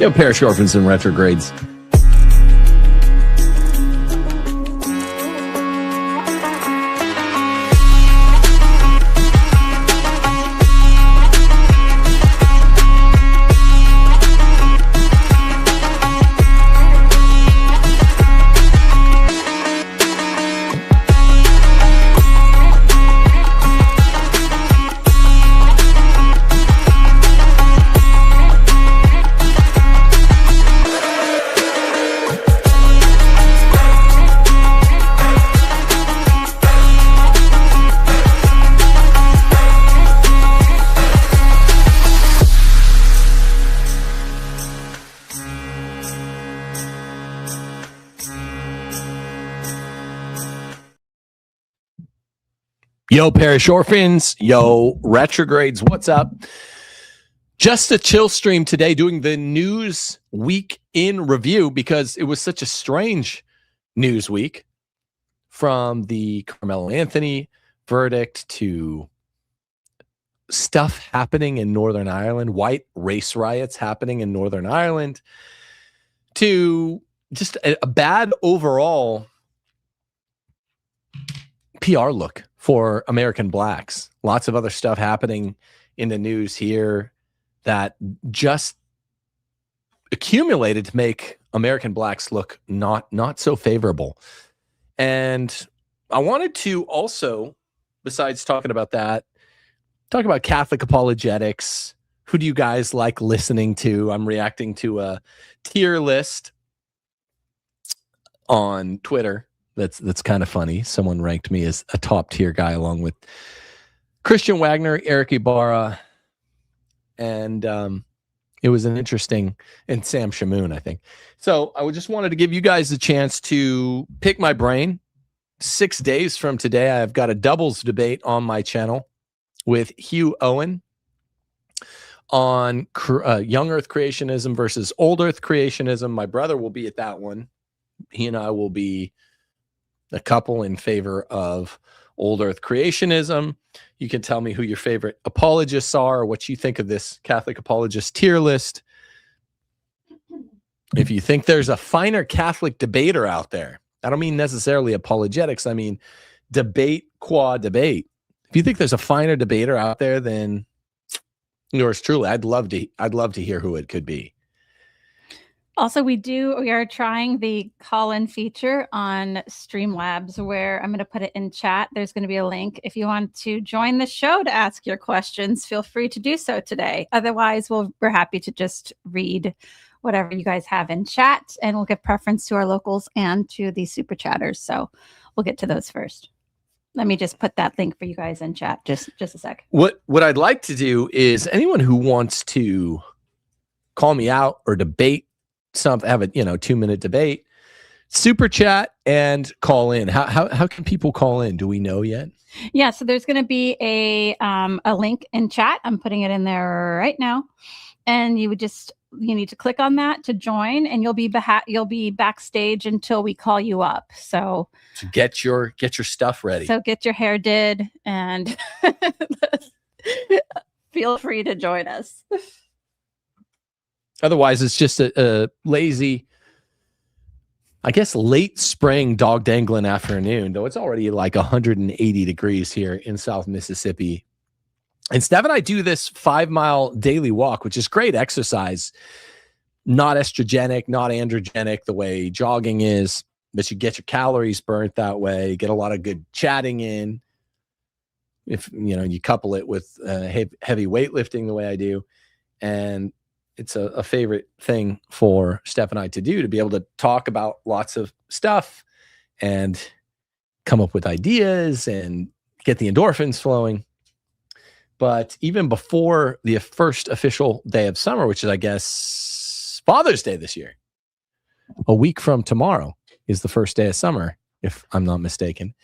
Yo, parish orphans and retrogrades. Yo, parish orphans. Yo, retrogrades. What's up? Just a chill stream today doing the news week in review because it was such a strange news week, from the Carmelo Anthony verdict to stuff happening in Northern Ireland, white race riots happening in Northern Ireland, to just a bad overall PR look for American blacks. Lots of other stuff happening in the news here that just accumulated to make American blacks look not so favorable. And I wanted to also, besides talking about that, talk about Catholic apologetics. Who do you guys like listening to? I'm reacting to a tier list on Twitter. That's kind of funny. Someone ranked me as a top tier guy along with Christian Wagner, Eric Ibarra, and it was an interesting, and Sam Shamoon, I think. So I just wanted to give you guys a chance to pick my brain. 6 days from today, I've got a doubles debate on my channel with Hugh Owen on young earth creationism versus old earth creationism. My brother will be at that one. He and I will be a couple in favor of old earth creationism. You can tell me who your favorite apologists are, or what you think of this Catholic apologist tier list. If you think there's a finer Catholic debater out there, I don't mean necessarily apologetics, I mean debate qua debate. If you think there's a finer debater out there than yours truly, I'd love to hear who it could be. Also, we are trying the call-in feature on Streamlabs, where I'm going to put it in chat. There's going to be a link. If you want to join the show to ask your questions, feel free to do so today. Otherwise, we're happy to just read whatever you guys have in chat, and we'll give preference to our locals and to the super chatters. So we'll get to those first. Let me just put that link for you guys in chat. Just a sec. What I'd like to do is, anyone who wants to call me out or debate something, have a 2-minute debate, super chat and call in. How can people call in? Do we know yet? Yeah, so there's going to be a link in chat. I'm putting it in there right now, and you need to click on that to join, and you'll be backstage until we call you up. So get your stuff ready. So get your hair did, and feel free to join us. Otherwise, it's just a lazy, I guess, late spring dog dangling afternoon, though it's already like 180 degrees here in South Mississippi. And Steph and I do this 5-mile daily walk, which is great exercise. Not estrogenic, not androgenic the way jogging is, but you get your calories burnt that way, get a lot of good chatting in. If you couple it with heavy weightlifting the way I do, and it's a favorite thing for Steph and I to do, to be able to talk about lots of stuff and come up with ideas and get the endorphins flowing. But even before the first official day of summer, which is, I guess, Father's Day this year, a week from tomorrow is the first day of summer, if I'm not mistaken.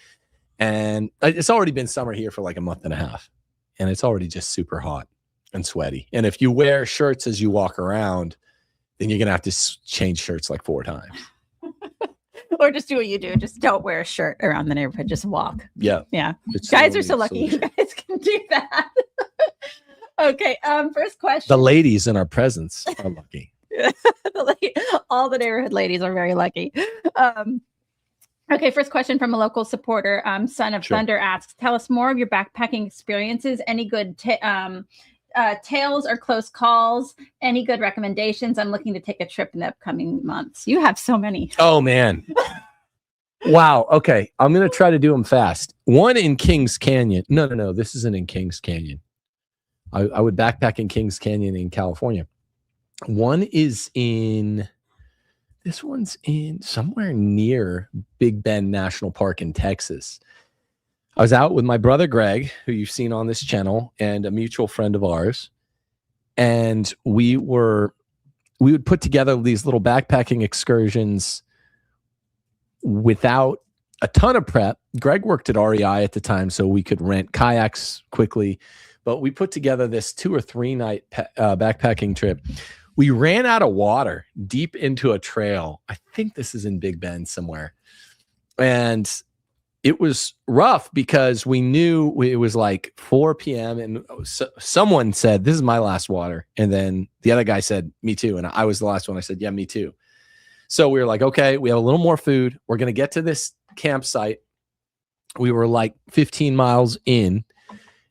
And it's already been summer here for like a month and a half, and it's already just super hot and sweaty. And if you wear shirts as you walk around, then you're going to have to change shirts like 4 times. Or just do what you do. Just don't wear a shirt around the neighborhood. Just walk. Yeah. Yeah. Guys are so lucky you guys can do that. Okay. First question. The ladies in our presence are lucky. All the neighborhood ladies are very lucky. Okay, first question from a local supporter. Son of Thunder asks, tell us more of your backpacking experiences. Any good tales or close calls? Any good recommendations? I'm looking to take a trip in the upcoming months. You have so many. Oh, man. Wow. Okay. I'm going to try to do them fast. One in Kings Canyon. No. This isn't in Kings Canyon. I would backpack in Kings Canyon in California. One is this one's in somewhere near Big Bend National Park in Texas. I was out with my brother, Greg, who you've seen on this channel, and a mutual friend of ours. And we would put together these little backpacking excursions without a ton of prep. Greg worked at REI at the time, so we could rent kayaks quickly. But we put together this 2 or 3 night backpacking trip. We ran out of water deep into a trail. I think this is in Big Bend somewhere. And it was rough because we knew it was like 4 p.m. and someone said, this is my last water. And then the other guy said, me too. And I was the last one. I said, yeah, me too. So we were like, okay, we have a little more food. We're going to get to this campsite. We were like 15 miles in,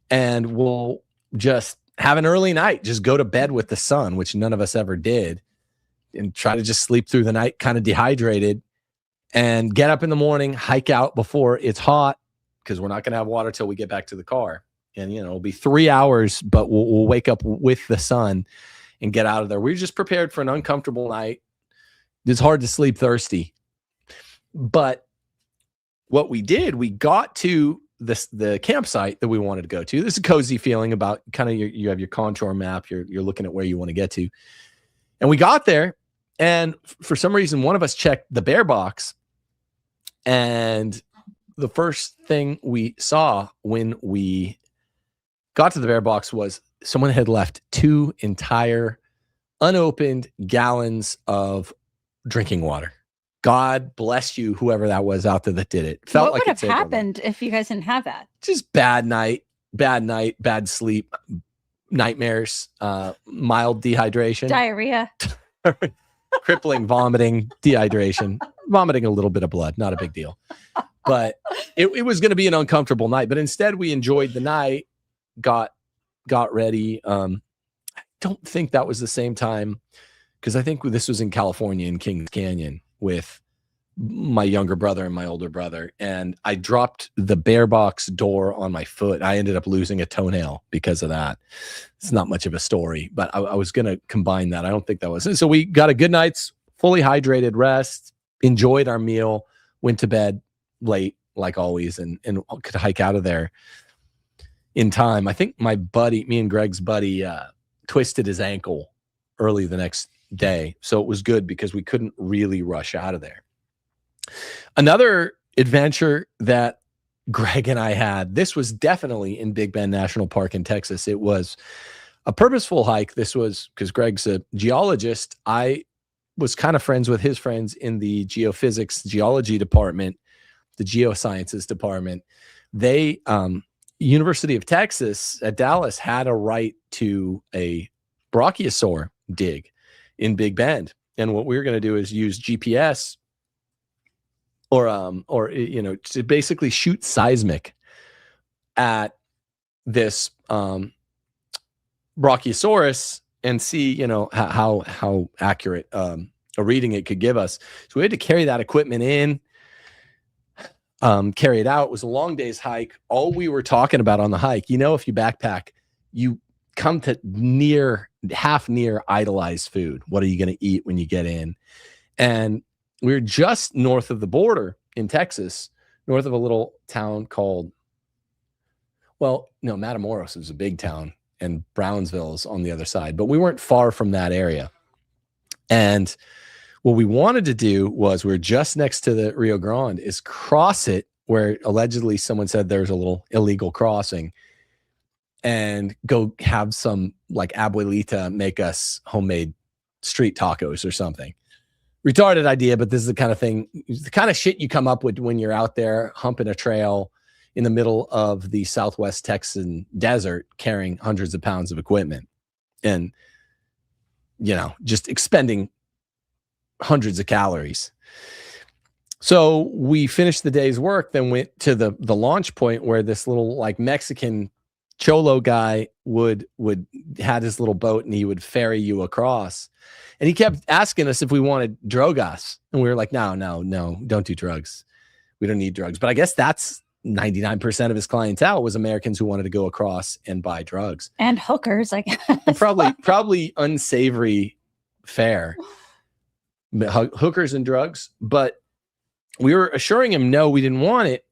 and we'll just have an early night, just go to bed with the sun, which none of us ever did, and try to just sleep through the night, kind of dehydrated, and get up in the morning, hike out before it's hot, because we're not going to have water till we get back to the car. And, it'll be 3 hours, but we'll wake up with the sun and get out of there. We were just prepared for an uncomfortable night. It's hard to sleep thirsty. But what we did, we got to the campsite that we wanted to go to. There's a cozy feeling about kind of you have your contour map. You're looking at where you want to get to. And we got there, and for some reason, one of us checked the bear box. And the first thing we saw when we got to the bear box was someone had left 2 entire unopened gallons of drinking water. God bless you, whoever that was out there that did it. What would have happened if you guys didn't have that? Just bad night, bad sleep, nightmares, mild dehydration, diarrhea, crippling vomiting, dehydration, vomiting a little bit of blood, not a big deal. But it was going to be an uncomfortable night. But instead, we enjoyed the night, got ready. I don't think that was the same time, because I think this was in California in Kings Canyon with my younger brother and my older brother. And I dropped the bear box door on my foot. I ended up losing a toenail because of that. It's not much of a story, but I was going to combine that. I don't think that was it. So we got a good night's fully hydrated rest, enjoyed our meal, went to bed late, like always, and could hike out of there in time. I think me and Greg's buddy, twisted his ankle early the next day. So it was good because we couldn't really rush out of there. Another adventure that Greg and I had, this was definitely in Big Bend National Park in Texas. It was a purposeful hike. This was because Greg's a geologist. I was kind of friends with his friends in the geophysics geology department, the geosciences department. They, University of Texas at Dallas had a right to a brachiosaur dig in Big Bend. And what we were going to do is use GPS or to basically shoot seismic at this brachiosaurus and see, how accurate a reading it could give us. So we had to carry that equipment in, carry it out. It was a long day's hike. All we were talking about on the hike, if you backpack, you come to half near idolized food. What are you going to eat when you get in? And we were just north of the border in Texas, north of a little town called, Matamoros is a big town, and Brownsville is on the other side, but we weren't far from that area. And what we wanted to do was, we were just next to the Rio Grande, is cross it where allegedly someone said there's a little illegal crossing, and go have some like abuelita make us homemade street tacos or something. Retarded idea, but this is the kind of shit you come up with when you're out there humping a trail in the middle of the Southwest Texan desert, carrying hundreds of pounds of equipment. And you know, just expending hundreds of calories. So we finished the day's work, then went to the launch point where this little like Mexican cholo guy would had his little boat and he would ferry you across. And he kept asking us if we wanted drogas. And we were like, no, don't do drugs. We don't need drugs. But I guess that's 99% of his clientele was Americans who wanted to go across and buy drugs. And hookers, I guess. And probably unsavory fare. Hookers and drugs. But we were assuring him, no, we didn't want it.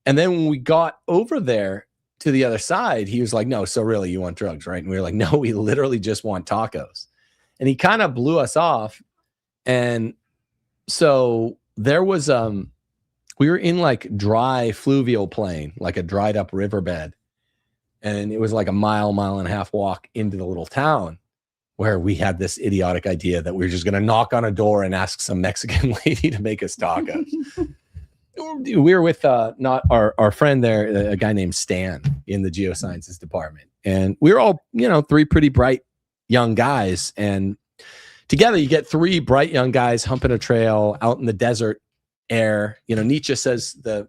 And then when we got over there to the other side, he was like, no, so really you want drugs, right? And we were like, no, we literally just want tacos. And he kind of blew us off. And so there was, we were in like dry fluvial plain, like a dried up riverbed. And it was like a mile and a half walk into the little town where we had this idiotic idea that we were just going to knock on a door and ask some Mexican lady to make us tacos. We were with not our friend there, a guy named Stan in the geosciences department. And we were all, you know, three pretty bright young guys. And together you get three bright young guys humping a trail out in the desert air. You know, Nietzsche says the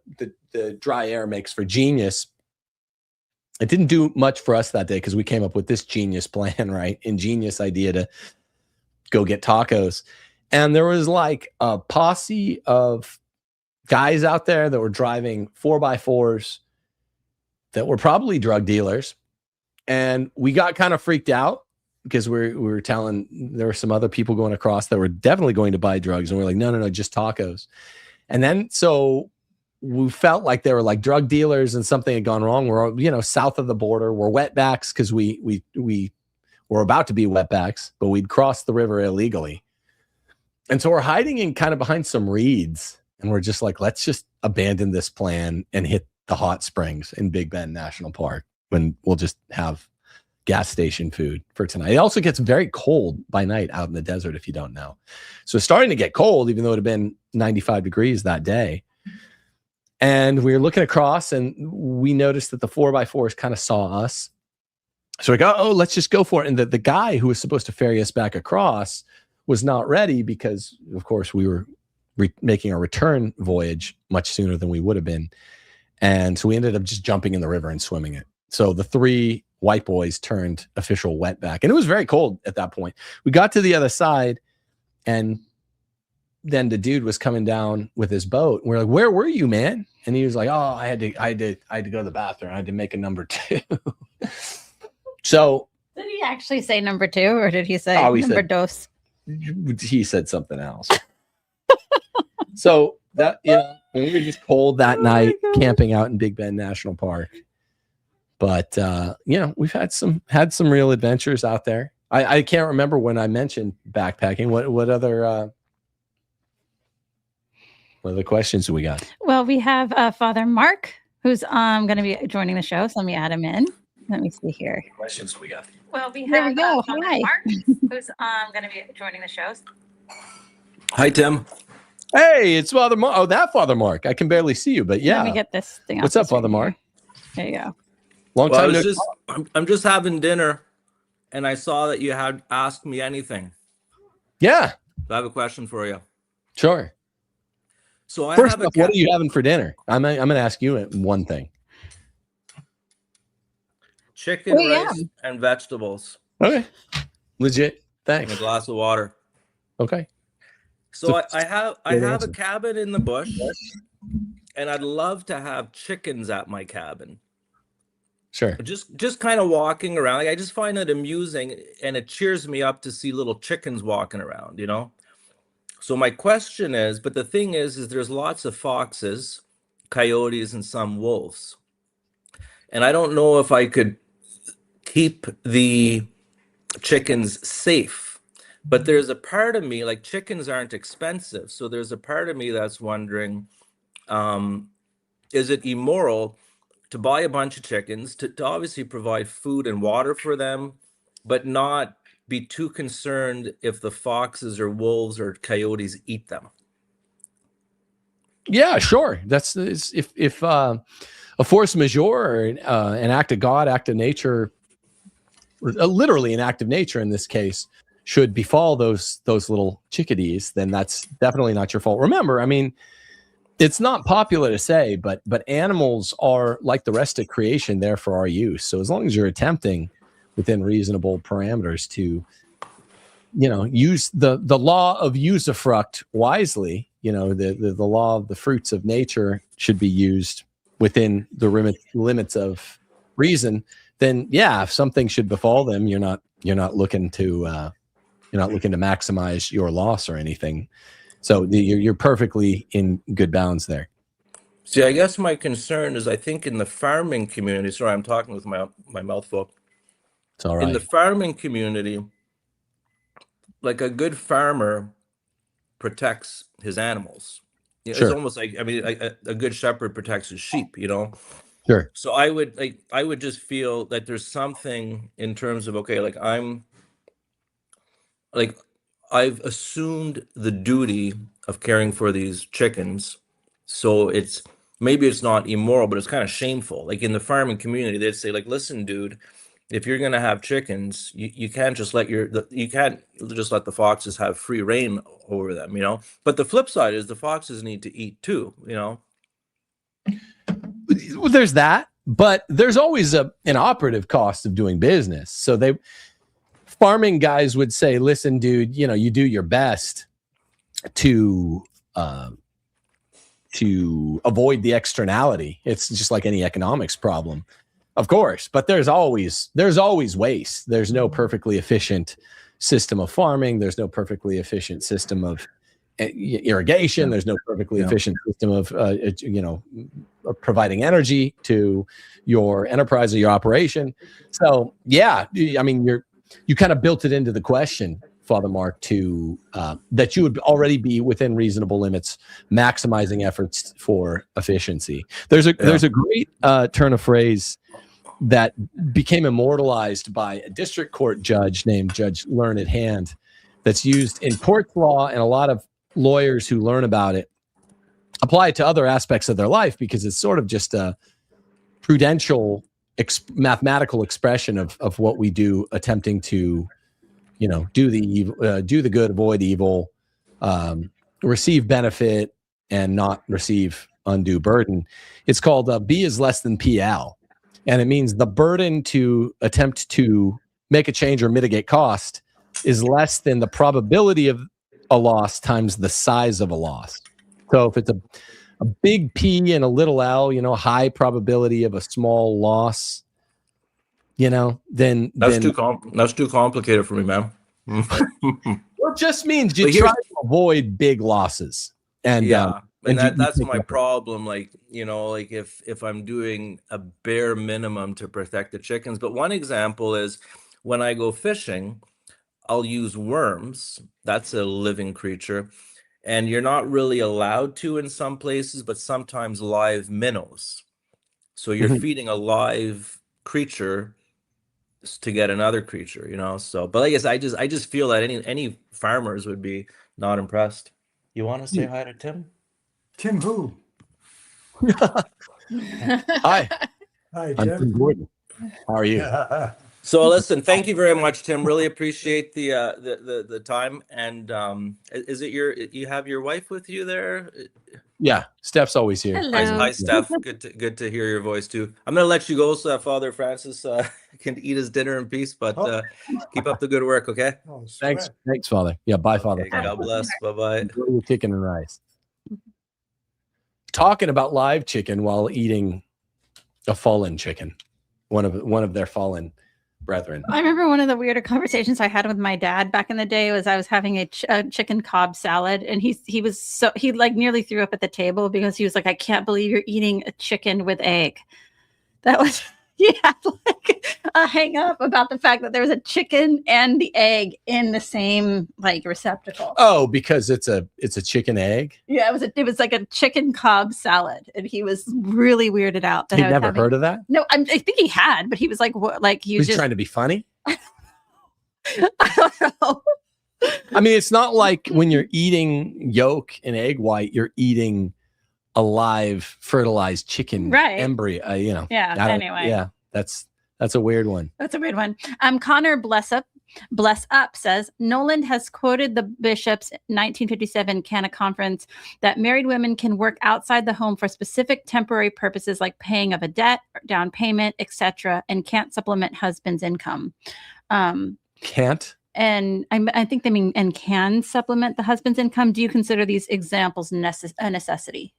dry air makes for genius. It didn't do much for us that day because we came up with this genius plan, right? Ingenious idea to go get tacos. And there was like a posse of guys out there that were driving 4x4s that were probably drug dealers. And we got kind of freaked out because we were telling there were some other people going across that were definitely going to buy drugs. And we're like, no, just tacos. And then so we felt like they were like drug dealers and something had gone wrong. We're, you know, south of the border. We're wetbacks because we were about to be wetbacks, but we'd crossed the river illegally. And so we're hiding in kind of behind some reeds. And we're just like, let's just abandon this plan and hit the hot springs in Big Bend National Park when we'll just have gas station food for tonight. It also gets very cold by night out in the desert, if you don't know. So it's starting to get cold, even though it had been 95 degrees that day. And we were looking across and we noticed that the 4x4s kind of saw us. So we go, oh, let's just go for it. And the guy who was supposed to ferry us back across was not ready because, of course, we were making a return voyage much sooner than we would have been. And so we ended up just jumping in the river and swimming it. So the three white boys turned official wetback. And it was very cold at that point. We got to the other side and then the dude was coming down with his boat. We're like, where were you, man? And he was like, oh, I had to go to the bathroom. I had to make a number 2. So did he actually say number 2 or did he say number dos? He said something else. So that, you know, we were just cold that night, camping out in Big Bend National Park. But you know, we've had some real adventures out there. I can't remember when I mentioned backpacking. What other questions do we got? Well, we have Father Mark, who's going to be joining the show. So let me add him in. Let me see here. Questions we got. Well, there we go. Hi. Mark, who's going to be joining the show. Hi, Tim. Hey, it's Father Mark. Oh, that Father Mark. I can barely see you, but yeah. Let me get this thing. What's up, Father Mark? There you go. Long time. I'm just having dinner, and I saw that you had asked me anything. Yeah. So I have a question for you. Sure. So First off, what are you having for dinner? I'm going to ask you one thing. Chicken, rice, and vegetables. Okay. Legit. Thanks. And a glass of water. Okay. So I have a cabin in the bush, and I'd love to have chickens at my cabin. Sure. Just kind of walking around. Like, I just find it amusing, and it cheers me up to see little chickens walking around, you know? So my question is, but the thing is there's lots of foxes, coyotes, and some wolves. And I don't know if I could keep the chickens safe. But there's a part of me, like, chickens aren't expensive. So there's a part of me that's wondering, is it immoral to buy a bunch of chickens, to obviously provide food and water for them, but not be too concerned if the foxes or wolves or coyotes eat them? Yeah, sure. That's if a force majeure or an act of God, act of nature, literally an act of nature in this case, should befall those little chickadees, then that's definitely not your fault. Remember, I mean, it's not popular to say, but animals are, like the rest of creation, there for our use. So as long as you're attempting within reasonable parameters to, use the law of usufruct wisely, the law of the fruits of nature should be used within the limits of reason, then yeah, if something should befall them, you're not looking to maximize your loss or anything. So you're perfectly in good bounds there. See, I guess my concern is, I think in the farming community, sorry, I'm talking with my mouth full. It's all right. In the farming community, like a good farmer protects his animals. Sure. It's almost like, I mean, a good shepherd protects his sheep, Sure. So I would just feel that there's something in terms of, okay, I've assumed the duty of caring for these chickens. So maybe it's not immoral, but it's kind of shameful. Like in the farming community, they'd say, like, listen, dude, if you're going to have chickens, you can't just let the foxes have free reign over them, But the flip side is the foxes need to eat too, Well, there's that, but there's always an operative cost of doing business. So farming guys would say, listen, dude, you do your best to avoid the externality. It's just like any economics problem, of course, but there's always waste. There's no perfectly efficient system of farming. There's no perfectly efficient system of irrigation. There's no perfectly efficient system of providing energy to your enterprise or your operation. So yeah, I mean, you kind of built it into the question, Father Mark, to that you would already be within reasonable limits, maximizing efforts for efficiency. There's a great turn of phrase that became immortalized by a district court judge named Judge Learned Hand, that's used in tort law, and a lot of lawyers who learn about it apply it to other aspects of their life, because it's sort of just a prudential mathematical expression of what we do, attempting to do the good, avoid evil, receive benefit, and not receive undue burden. It's called B is less than PL, and it means the burden to attempt to make a change or mitigate cost is less than the probability of a loss times the size of a loss. So if it's a big P and a little L, high probability of a small loss, then that's too complicated for me, man. Well, it just means you try to avoid big losses. And that's my problem. Like, if I'm doing a bare minimum to protect the chickens. But one example is when I go fishing, I'll use worms. That's a living creature. And you're not really allowed to in some places, but sometimes live minnows. So you're feeding a live creature to get another creature, So, but I guess I just feel that any farmers would be not impressed. You want to say hi to Tim? Tim who? Hi, Hi, I'm Tim Gordon. How are you? So listen, thank you very much, Tim. Really appreciate the time. And is it you have your wife with you there? Yeah, Steph's always here. Hello. Hi, Steph. Good to hear your voice too. I'm gonna let you go so that Father Francis can eat his dinner in peace. But keep up the good work, okay? Oh, Thanks, Father. Yeah, bye, Father. Okay, God bless. Bye-bye. Enjoy your chicken and rice. Talking about live chicken while eating a fallen chicken, one of their fallen brethren. I remember one of the weirder conversations I had with my dad back in the day was I was having a chicken Cobb salad, and he like nearly threw up at the table because he was like, I can't believe you're eating a chicken with egg. That was, he had like a hang up about the fact that there was a chicken and the egg in the same like receptacle. Oh, because it's a chicken egg? Yeah, it was like a chicken Cobb salad, and he was really weirded out. That He'd never heard of that? No, I think he had, but he was like, what? Like he was just trying to be funny. I don't know. I mean, it's not like when you're eating yolk and egg white, you're eating a live fertilized chicken embryo. Yeah. Anyway. Yeah, that's a weird one. That's a weird one. Connor Blessup Bless Up says, Noland has quoted the bishop's 1957 Cana Conference that married women can work outside the home for specific temporary purposes like paying of a debt, down payment, etc., and can't supplement husband's income. Can't? And I think they mean and can supplement the husband's income. Do you consider these examples a necessity?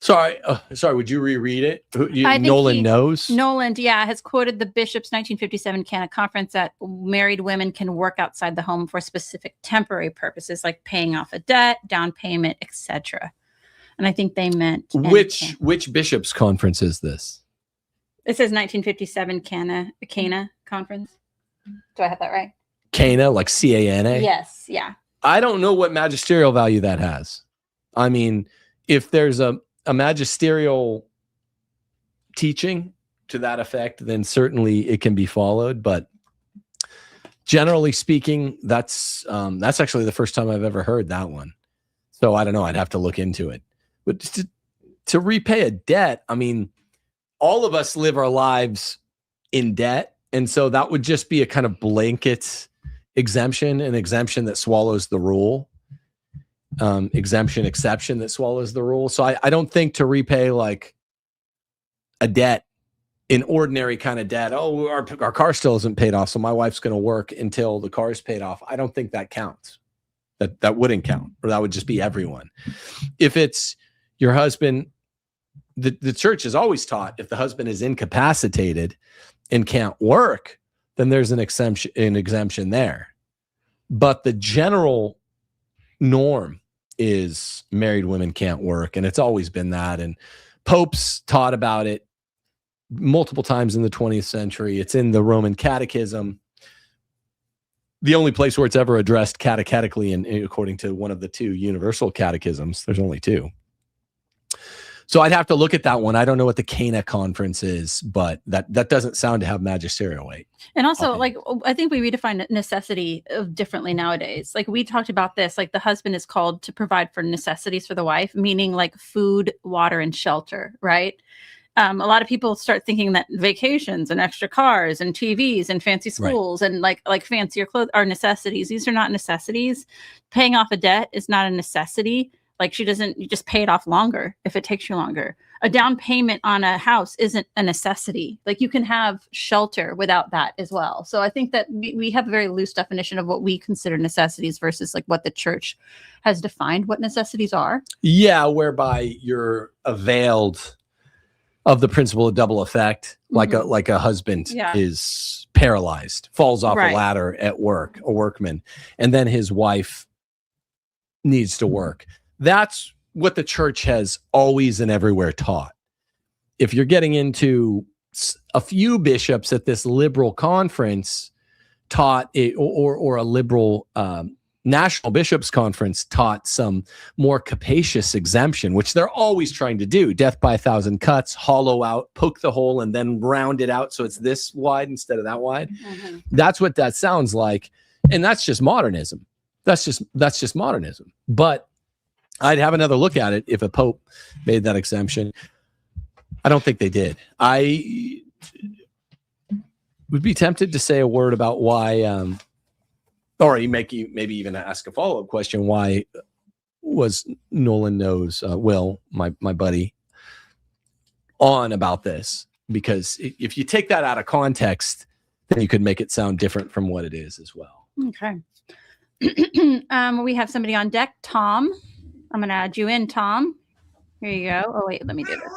Sorry, would you reread it? I think Noland knows? Noland, yeah, has quoted the bishop's 1957 Cana Conference that married women can work outside the home for specific temporary purposes like paying off a debt, down payment, etc. And I think they meant which bishop's conference is this? It says 1957 Cana Conference. Do I have that right? Cana, like C-A-N-A? Yes, yeah. I don't know what magisterial value that has. I mean, if there's a magisterial teaching to that effect, then certainly it can be followed. But generally speaking, that's actually the first time I've ever heard that one. So I don't know. I'd have to look into it. But to repay a debt, I mean, all of us live our lives in debt. And so that would just be a kind of blanket exemption, an exemption that swallows the rule. Exemption, exception that swallows the rule. So I don't think to repay like a debt, an ordinary kind of debt. Oh, our car still isn't paid off, so my wife's going to work until the car is paid off. I don't think that counts. That wouldn't count, or that would just be everyone. If it's your husband, the church has always taught if the husband is incapacitated and can't work, then there's an exemption there. But the general norm is married women can't work, and it's always been that. And popes taught about it multiple times in the 20th century. It's in the Roman Catechism, the only place where it's ever addressed catechetically, and according to one of the two universal catechisms. There's only two. So I'd have to look at that one. I don't know what the Cana Conference is, but that doesn't sound to have magisterial weight. And also, like, I think we redefine necessity differently nowadays. Like, we talked about this, like the husband is called to provide for necessities for the wife, meaning like food, water, and shelter, right? A lot of people start thinking that vacations and extra cars and TVs and fancy schools and like fancier clothes are necessities. These are not necessities. Paying off a debt is not a necessity. Like, you just pay it off longer if it takes you longer. A down payment on a house isn't a necessity. Like, you can have shelter without that as well. So I think that we have a very loose definition of what we consider necessities versus like what the church has defined what necessities are. Yeah, whereby you're availed of the principle of double effect, like a husband is paralyzed, falls off a ladder at work, a workman, and then his wife needs to work. That's what the church has always and everywhere taught. If you're getting into a few bishops at this liberal conference taught it, or a liberal national bishops conference taught some more capacious exemption, which they're always trying to do. Death by 1,000 cuts, hollow out, poke the hole, and then round it out so it's this wide instead of that wide. That's what that sounds like. And that's just modernism. That's just modernism. But I'd have another look at it if a pope made that exemption. I don't think they did. I would be tempted to say a word about why, or maybe even ask a follow-up question. Why was Nolan knows Will, my buddy, on about this? Because if you take that out of context, then you could make it sound different from what it is as well. Okay. We have somebody on deck, Tom. I'm going to add you in, Tom. Here you go. Oh, wait, let me do this.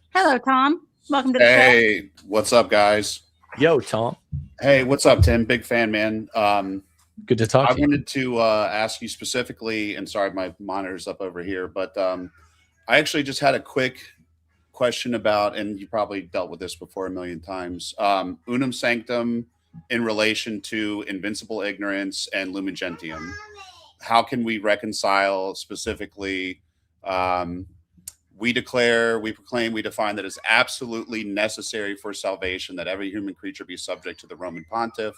Hello, Tom. Welcome to the show. Hey, what's up, guys? Yo, Tom. Hey, what's up, Tim? Big fan, man. Good to talk to you. I wanted to ask you specifically, and sorry, my monitor's up over here, but I actually just had a quick question about, and you probably dealt with this before a million times, unum sanctum in relation to invincible ignorance and lumen gentium. How can we reconcile specifically, we declare, we proclaim, we define that it's absolutely necessary for salvation that every human creature be subject to the Roman pontiff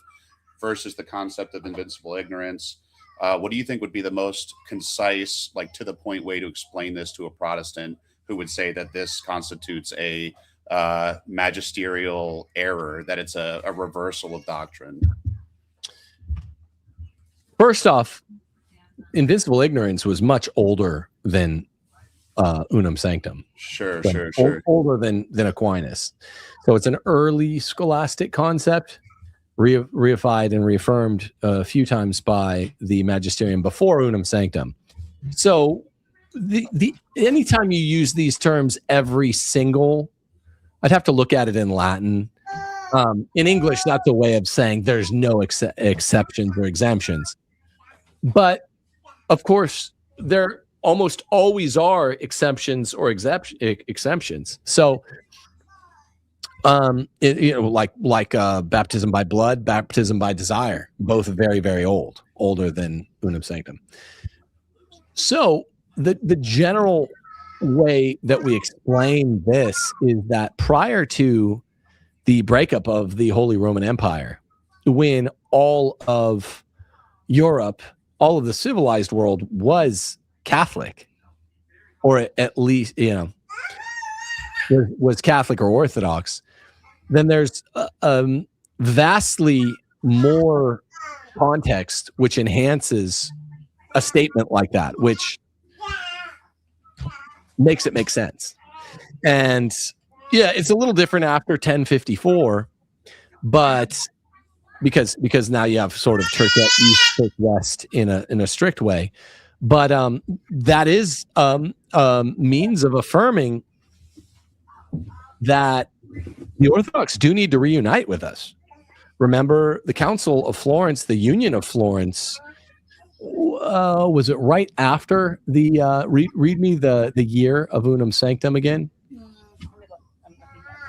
versus the concept of invincible ignorance. What do you think would be the most concise, like to the point way to explain this to a Protestant who would say that this constitutes a magisterial error, that it's a reversal of doctrine? First off, invincible ignorance was much older than unum sanctum. Sure, So sure. older than Aquinas. So it's an early scholastic concept, reified and reaffirmed a few times by the magisterium before unum sanctum. So the anytime you use these terms, every single, I'd have to look at it in Latin. In English, that's a way of saying there's no exceptions or exemptions. But of course, there almost always are exceptions or exemptions. So, like baptism by blood, baptism by desire, both very, very old, older than unum sanctum. So the general way that we explain this is that prior to the breakup of the Holy Roman Empire, when all of Europe, all of the civilized world was Catholic, or at least, was Catholic or Orthodox, then there's vastly more context which enhances a statement like that, which makes it make sense. And yeah, it's a little different after 1054, but because now you have sort of Church East, Church West in a strict way, but that is means of affirming that the Orthodox do need to reunite with us. Remember the Council of Florence, the Union of Florence. Was it right after the read me the year of unum sanctum again?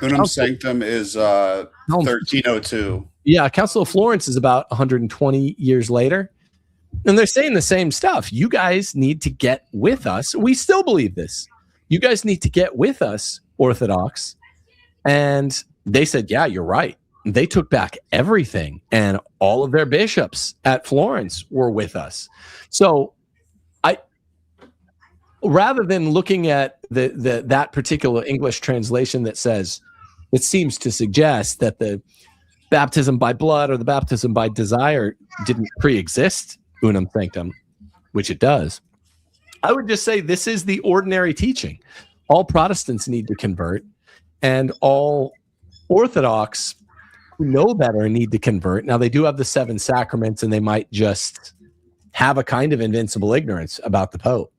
Unum sanctum is 1302. Yeah, Council of Florence is about 120 years later. And they're saying the same stuff. You guys need to get with us. We still believe this. You guys need to get with us, Orthodox. And they said, yeah, you're right. They took back everything, and all of their bishops at Florence were with us. So rather than looking at that particular English translation that says, it seems to suggest that the baptism by blood or the baptism by desire didn't pre-exist unum sanctum, which it does, I would just say this is the ordinary teaching. All Protestants need to convert, and all Orthodox who know better need to convert. Now, they do have the 7 sacraments, and they might just have a kind of invincible ignorance about the Pope.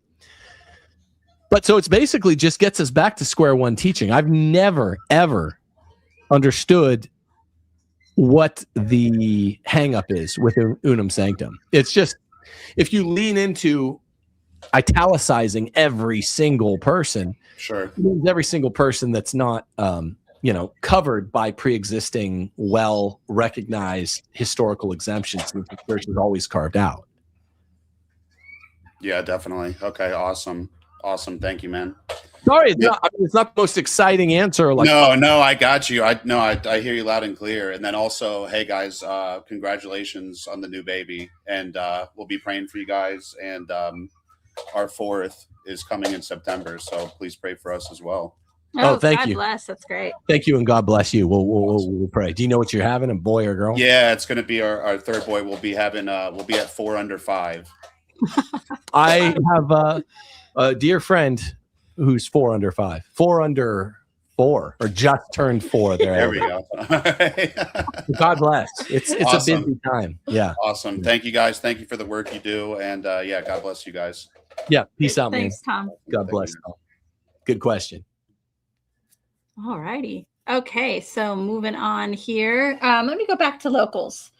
But so it's basically just gets us back to square one teaching. I've never, ever understood what the hang-up is with unum sanctum. It's just, if you lean into italicizing every single person, sure, every single person that's not covered by pre-existing, well-recognized historical exemptions that the church has always carved out. Yeah, definitely. Okay, awesome. Thank you, man. Sorry, it's not the most exciting answer. No, I got you. I hear you loud and clear. And then also, hey guys, congratulations on the new baby, and we'll be praying for you guys. And our 4th is coming in September, so please pray for us as well. Oh, thank you. God bless. That's great. Thank you, and God bless you. We'll pray. Do you know what you're having, a boy or girl? Yeah, it's going to be our 3rd boy. We'll be at 4 under 5. I have a dear friend who's 4 under 5, 4 under 4, or just turned 4. There we go. God bless. It's awesome. A busy time. Yeah. Awesome. Thank you guys. Thank you for the work you do. And yeah, God bless you guys. Yeah. Peace out, man. Thanks, Tom. God bless. Good question. All righty. Okay. So moving on here. Let me go back to locals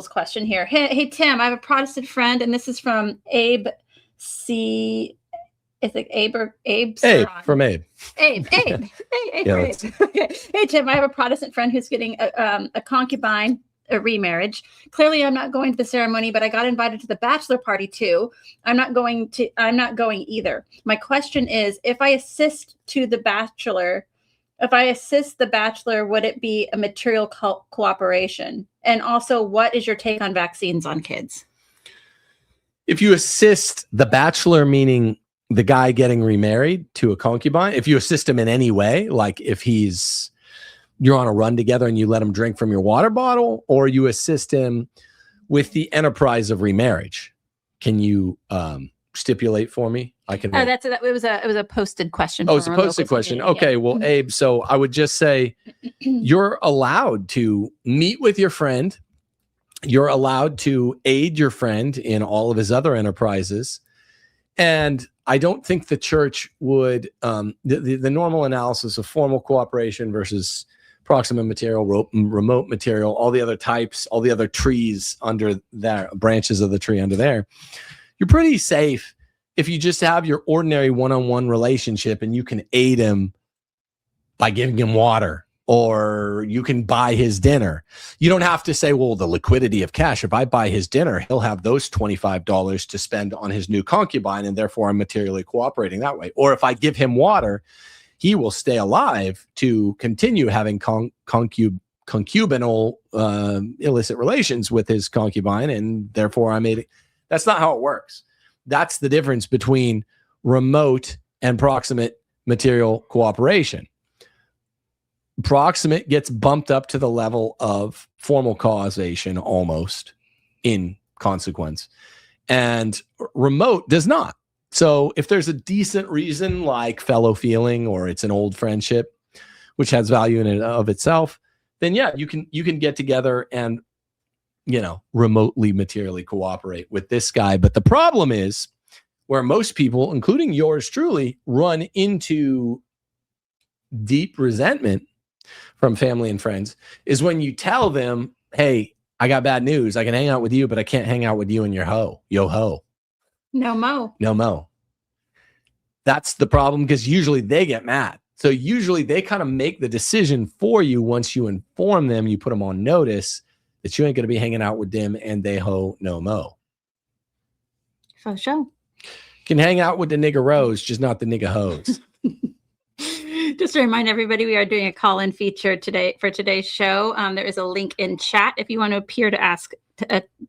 question here. Hey, Tim, I have a Protestant friend, and this is from Abe C. Is it Abe or Abe? Abe from Abe. Abe. Okay. Hey, Tim, I have a Protestant friend who's getting a concubine, a remarriage. Clearly, I'm not going to the ceremony, but I got invited to the bachelor party too. I'm not going either. My question is, if I assist the bachelor, would it be a material cooperation? And also, what is your take on vaccines on kids? If you assist the bachelor, meaning the guy getting remarried to a concubine, if you assist him in any way, like if you're on a run together and you let him drink from your water bottle, or you assist him with the enterprise of remarriage. Can you stipulate for me? I can. Oh, it was a posted question. Oh, it's a posted question. Okay, yeah. well, Abe, so I would just say you're allowed to meet with your friend. You're allowed to aid your friend in all of his other enterprises. And I don't think the church would, the normal analysis of formal cooperation versus proximate material, remote material, all the other types, all the other trees under there, branches of the tree under there, you're pretty safe if you just have your ordinary one-on-one relationship and you can aid him by giving him water, or you can buy his dinner. You don't have to say, well, the liquidity of cash, if I buy his dinner, he'll have those $25 to spend on his new concubine, and therefore I'm materially cooperating that way. Or if I give him water, he will stay alive to continue having concubinal illicit relations with his concubine, and therefore I made it. That's not how it works. That's the difference between remote and proximate material cooperation. Proximate gets bumped up to the level of formal causation almost in consequence, and remote does not. So if there's a decent reason like fellow feeling, or it's an old friendship, which has value in and of itself, then yeah, you can get together and, you know, remotely materially cooperate with this guy. But the problem is where most people, including yours truly, run into deep resentment from family and friends is when you tell them, hey, I got bad news. I can hang out with you, but I can't hang out with you and your hoe. Yo ho. No mo. No mo. That's the problem, because usually they get mad. So usually they kind of make the decision for you once you inform them, you put them on notice that you ain't going to be hanging out with them and they ho no mo. For sure. Can hang out with the nigga rows, just not the nigga hoes. Just to remind everybody, we are doing a call-in feature today for today's show. There is a link in chat if you want to appear to ask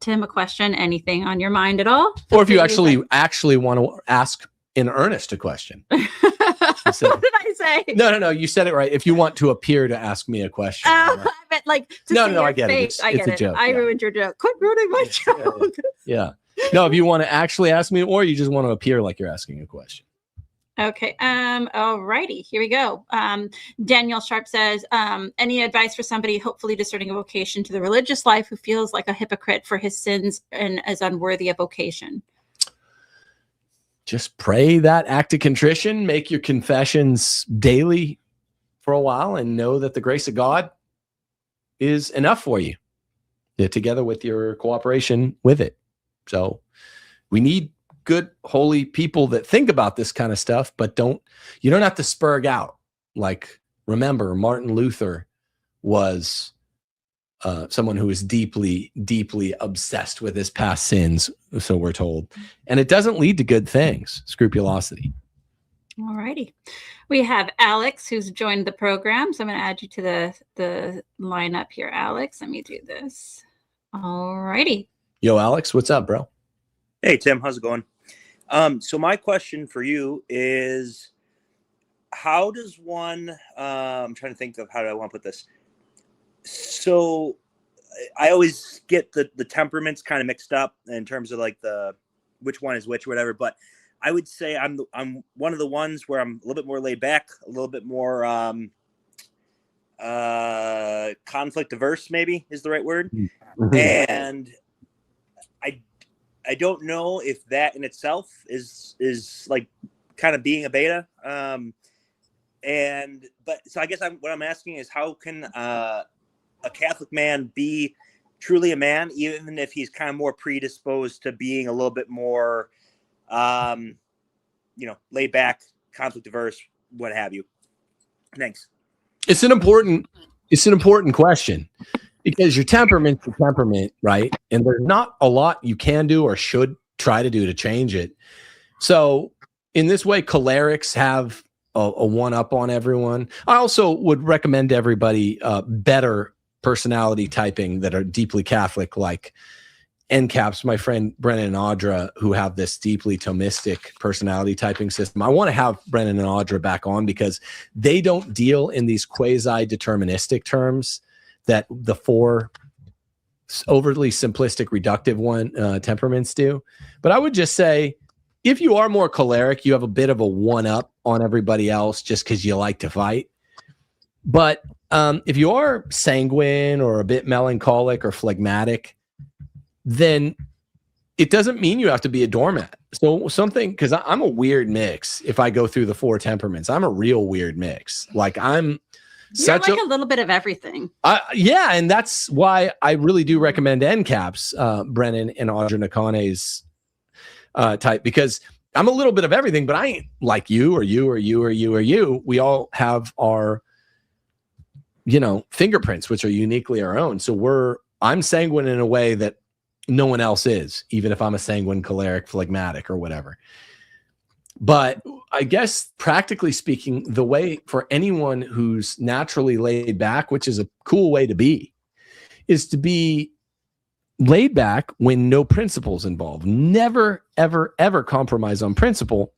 Tim a question, anything on your mind at all. Or if you actually want to ask in earnest a question. What did I say? No. You said it right. If you want to appear to ask me a question. I meant like to no, see your I get face. it. I get a it. joke. I ruined your joke. Quit ruining my joke. Yeah. No, if you want to actually ask me, or you just want to appear like you're asking a question. Okay. All righty. Here we go. Daniel Sharp says, any advice for somebody hopefully discerning a vocation to the religious life who feels like a hypocrite for his sins and is unworthy of vocation? Just pray that act of contrition, make your confessions daily for a while, and know that the grace of God is enough for you, together with your cooperation with it. So we need good, holy people that think about this kind of stuff, but you don't have to spurg out. Like, remember, Martin Luther was someone who is deeply, deeply obsessed with his past sins, so we're told. And it doesn't lead to good things, scrupulosity. All righty. We have Alex, who's joined the program. So I'm going to add you to the lineup here, Alex. Let me do this. All righty. Yo, Alex, what's up, bro? Hey, Tim, how's it going? So my question for you is, how does one, I'm trying to think of how do I want to put this. So I always get the temperaments kind of mixed up in terms of like which one is which or whatever, but I would say I'm one of the ones where I'm a little bit more laid back, a little bit more conflict averse, maybe is the right word. Mm-hmm. And I don't know if that in itself is like kind of being a beta. So I guess what I'm asking is, how can a Catholic man be truly a man, even if he's kind of more predisposed to being a little bit more, laid back, conflict averse, what have you? Thanks. It's an important question, because your temperament's your temperament, right? And there's not a lot you can do or should try to do to change it. So in this way, cholerics have a one-up on everyone. I also would recommend to everybody better personality typing that are deeply Catholic, like NCAPs, my friend Brennan and Audra, who have this deeply Thomistic personality typing system. I want to have Brennan and Audra back on, because they don't deal in these quasi-deterministic terms that the four overly simplistic, reductive one temperaments do. But I would just say, if you are more choleric, you have a bit of a one-up on everybody else just because you like to fight. But if you are sanguine or a bit melancholic or phlegmatic, then it doesn't mean you have to be a doormat. So something, because I'm a weird mix. If I go through the 4 temperaments, I'm a real weird mix. Like I'm You're like a little bit of everything. Yeah, and that's why I really do recommend end caps, Brennan and Audra Nakane's type, because I'm a little bit of everything, but I ain't like you or you or you or you or you. We all have our, fingerprints, which are uniquely our own. So I'm sanguine in a way that no one else is, even if I'm a sanguine, choleric, phlegmatic, or whatever. But I guess practically speaking, the way for anyone who's naturally laid back, which is a cool way to be, is to be laid back when no principle's involved. Never, ever, ever compromise on principle.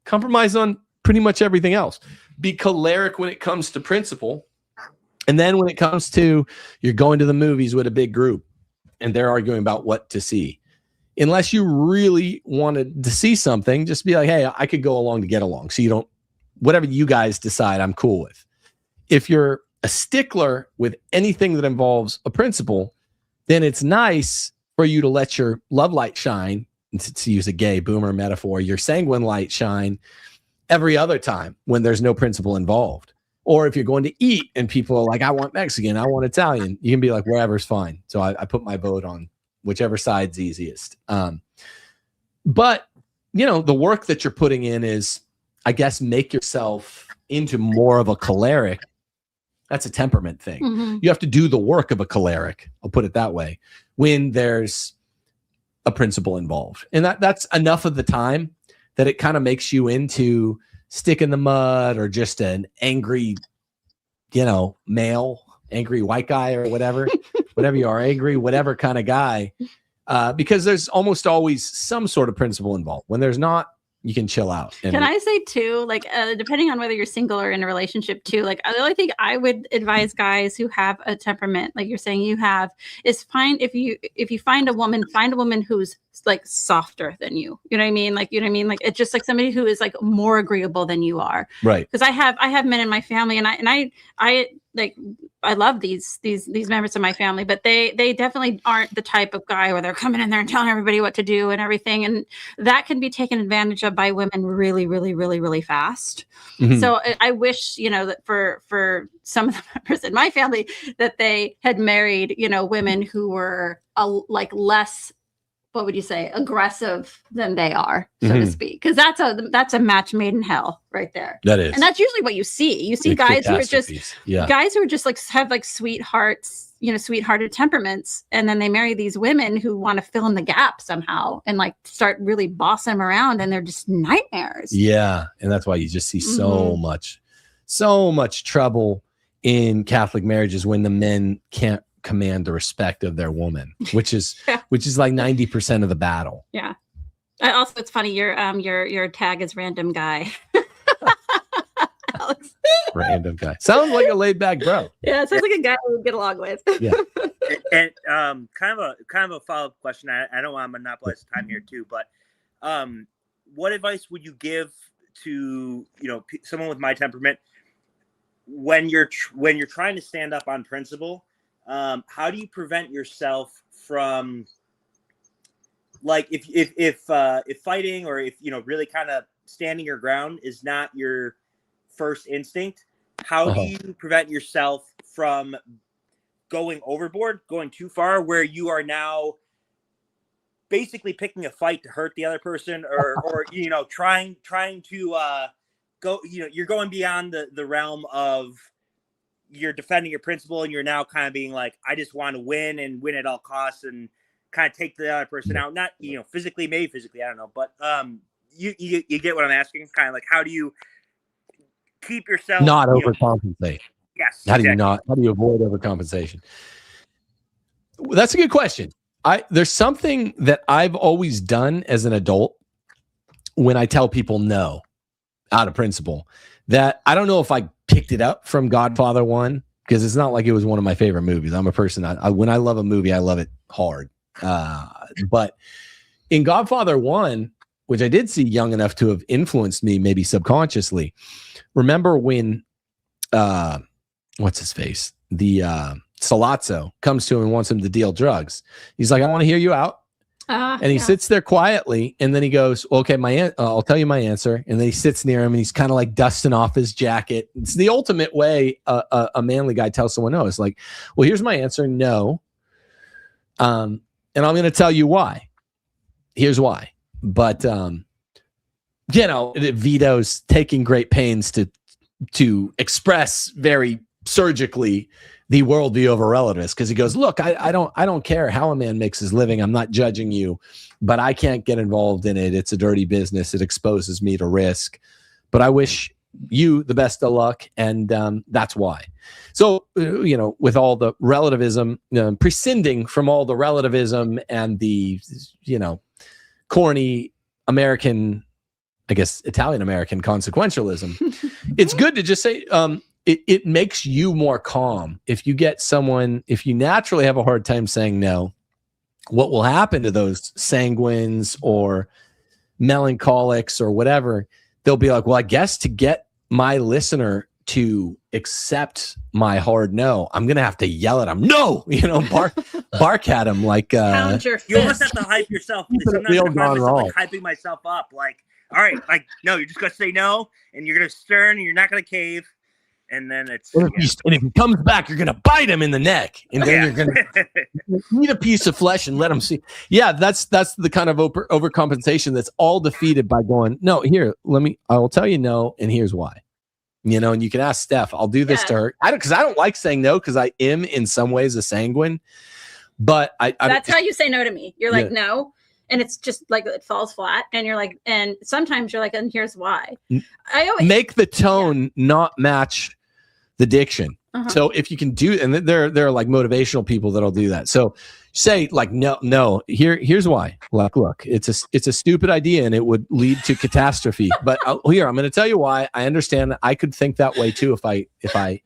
Compromise on pretty much everything else. Be choleric when it comes to principle. And then when it comes to you're going to the movies with a big group and they're arguing about what to see. Unless you really wanted to see something, just be like, hey, I could go along to get along. So you don't, whatever you guys decide, I'm cool with. If you're a stickler with anything that involves a principle, then it's nice for you to let your love light shine, to use a gay boomer metaphor, your sanguine light shine every other time when there's no principle involved. Or if you're going to eat and people are like, I want Mexican, I want Italian, you can be like, wherever's fine. So I put my vote on whichever side's easiest. But, the work that you're putting in is, I guess, make yourself into more of a choleric. That's a temperament thing. Mm-hmm. You have to do the work of a choleric. I'll put it that way. When there's a principle involved. And that's enough of the time that it kind of makes you into stick in the mud or just an angry, male, angry white guy or whatever, whatever you are, angry, whatever kind of guy. Because there's almost always some sort of principle involved. When there's not, you can chill out. Can I say too, depending on whether you're single or in a relationship too, the only thing I would advise guys who have a temperament, like you're saying you have, is if you find a woman who's softer than you. You know what I mean? It's just somebody who is more agreeable than you are. Right. Because I have men in my family, and I love these members of my family, but they definitely aren't the type of guy where they're coming in there and telling everybody what to do and everything. And that can be taken advantage of by women really, really, really, really fast. Mm-hmm. So I wish, that for some of the members in my family that they had married, women who were less, what would you say, aggressive than they are, so to speak. Because that's a match made in hell right there. That is. And that's usually what you see. You see guys who are just have sweethearts, sweethearted temperaments. And then they marry these women who want to fill in the gap somehow and start really bossing them around. And they're just nightmares. Yeah. And that's why you just see so much trouble in Catholic marriages when the men can't command the respect of their woman, which is 90% of the battle. Yeah. Also, it's funny, your tag is random guy. Alex. Random guy. Sounds like a laid back bro. Yeah, it sounds like a guy we would get along with. Yeah. And kind of a follow-up question. I don't want to monopolize time here too, but what advice would you give to someone with my temperament when you're trying to stand up on principle? How do you prevent yourself from if fighting or if really kind of standing your ground is not your first instinct, how do you prevent yourself from going overboard, going too far, where you are now basically picking a fight to hurt the other person or trying to go, you're going beyond the realm of you're defending your principle and you're now kind of being like, I just want to win and win at all costs and kind of take the other person out. Not, physically, maybe physically, I don't know. But you get what I'm asking? Kind of how do you keep yourself not overcompensate? Yes. How do you avoid overcompensation? That's a good question. There's something that I've always done as an adult when I tell people no out of principle, that I don't know if I picked it up from Godfather 1 because it's not like it was one of my favorite movies. I'm a person, when I love a movie, I love it hard. But in Godfather 1, which I did see young enough to have influenced me, maybe subconsciously, remember when, what's his face? The Salazzo comes to him and wants him to deal drugs. He's like, I want to hear you out. And he sits there quietly, and then he goes, well, okay, I'll tell you my answer. And then he sits near him, and he's kind of like dusting off his jacket. It's the ultimate way a manly guy tells someone no. It's like, well, here's my answer, no. And I'm going to tell you why. Here's why. But, Vito's taking great pains to express very surgically the worldview of a relativist, because he goes, look, I don't care how a man makes his living. I'm not judging you, but I can't get involved in it. It's a dirty business. It exposes me to risk, but I wish you the best of luck. And that's why. So, with all the relativism, prescinding from all the relativism and the, corny American, I guess, Italian-American consequentialism, it's good to just say, it makes you more calm. If you naturally have a hard time saying no, what will happen to those sanguines or melancholics or whatever, they'll be like, well, I guess to get my listener to accept my hard no, I'm going to have to yell at them. No, bark at them like, Pound your fist. You almost have to hype yourself. Sometimes I find myself like hyping myself up. Like, all right, like, no, you're just going to say no, and you're going to stern, and you're not going to cave. And then and if he comes back, you're going to bite him in the neck. And then you're going to eat a piece of flesh and let him see. Yeah, that's the kind of overcompensation that's all defeated by going, no, here, I will tell you no, and here's why. And you can ask Steph, I'll do this to her. Because I don't like saying no, because I am in some ways a sanguine. But that's how you say no to me. You're like, no. And it's just like it falls flat, and you're like, and sometimes you're like, and here's why. I always make the tone not match the diction. So if you can do, and there are like motivational people that'll do that. So say like, no, here's why. Like, look, it's a stupid idea, and it would lead to catastrophe. But here, I'm going to tell you why. I understand. I could think that way too if I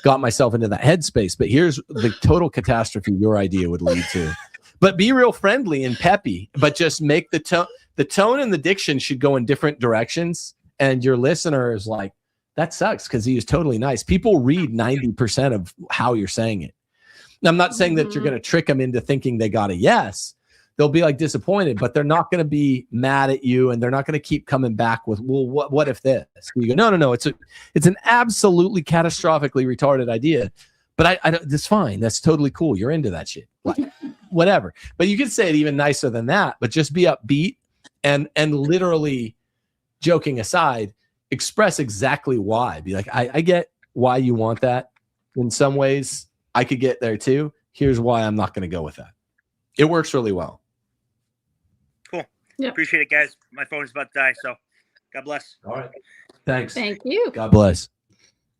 got myself into that headspace. But here's the total catastrophe your idea would lead to. But be real friendly and peppy, but just make the tone and the diction should go in different directions. And your listener is like, that sucks, because he is totally nice. People read 90% of how you're saying it. Now, I'm not saying that you're going to trick them into thinking they got a yes. They'll be like disappointed, but they're not going to be mad at you, and they're not going to keep coming back with, well, what if this? You go, no. It's an absolutely catastrophically retarded idea. But that's fine. That's totally cool. You're into that shit. Like, whatever. But you could say it even nicer than that, but just be upbeat and literally, joking aside, express exactly why. Be like, I get why you want that. In some ways, I could get there too. Here's why I'm not going to go with that. It works really well. Cool. Yep. Appreciate it, guys. My phone is about to die, so God bless. All right. Thanks. Thank you. God bless.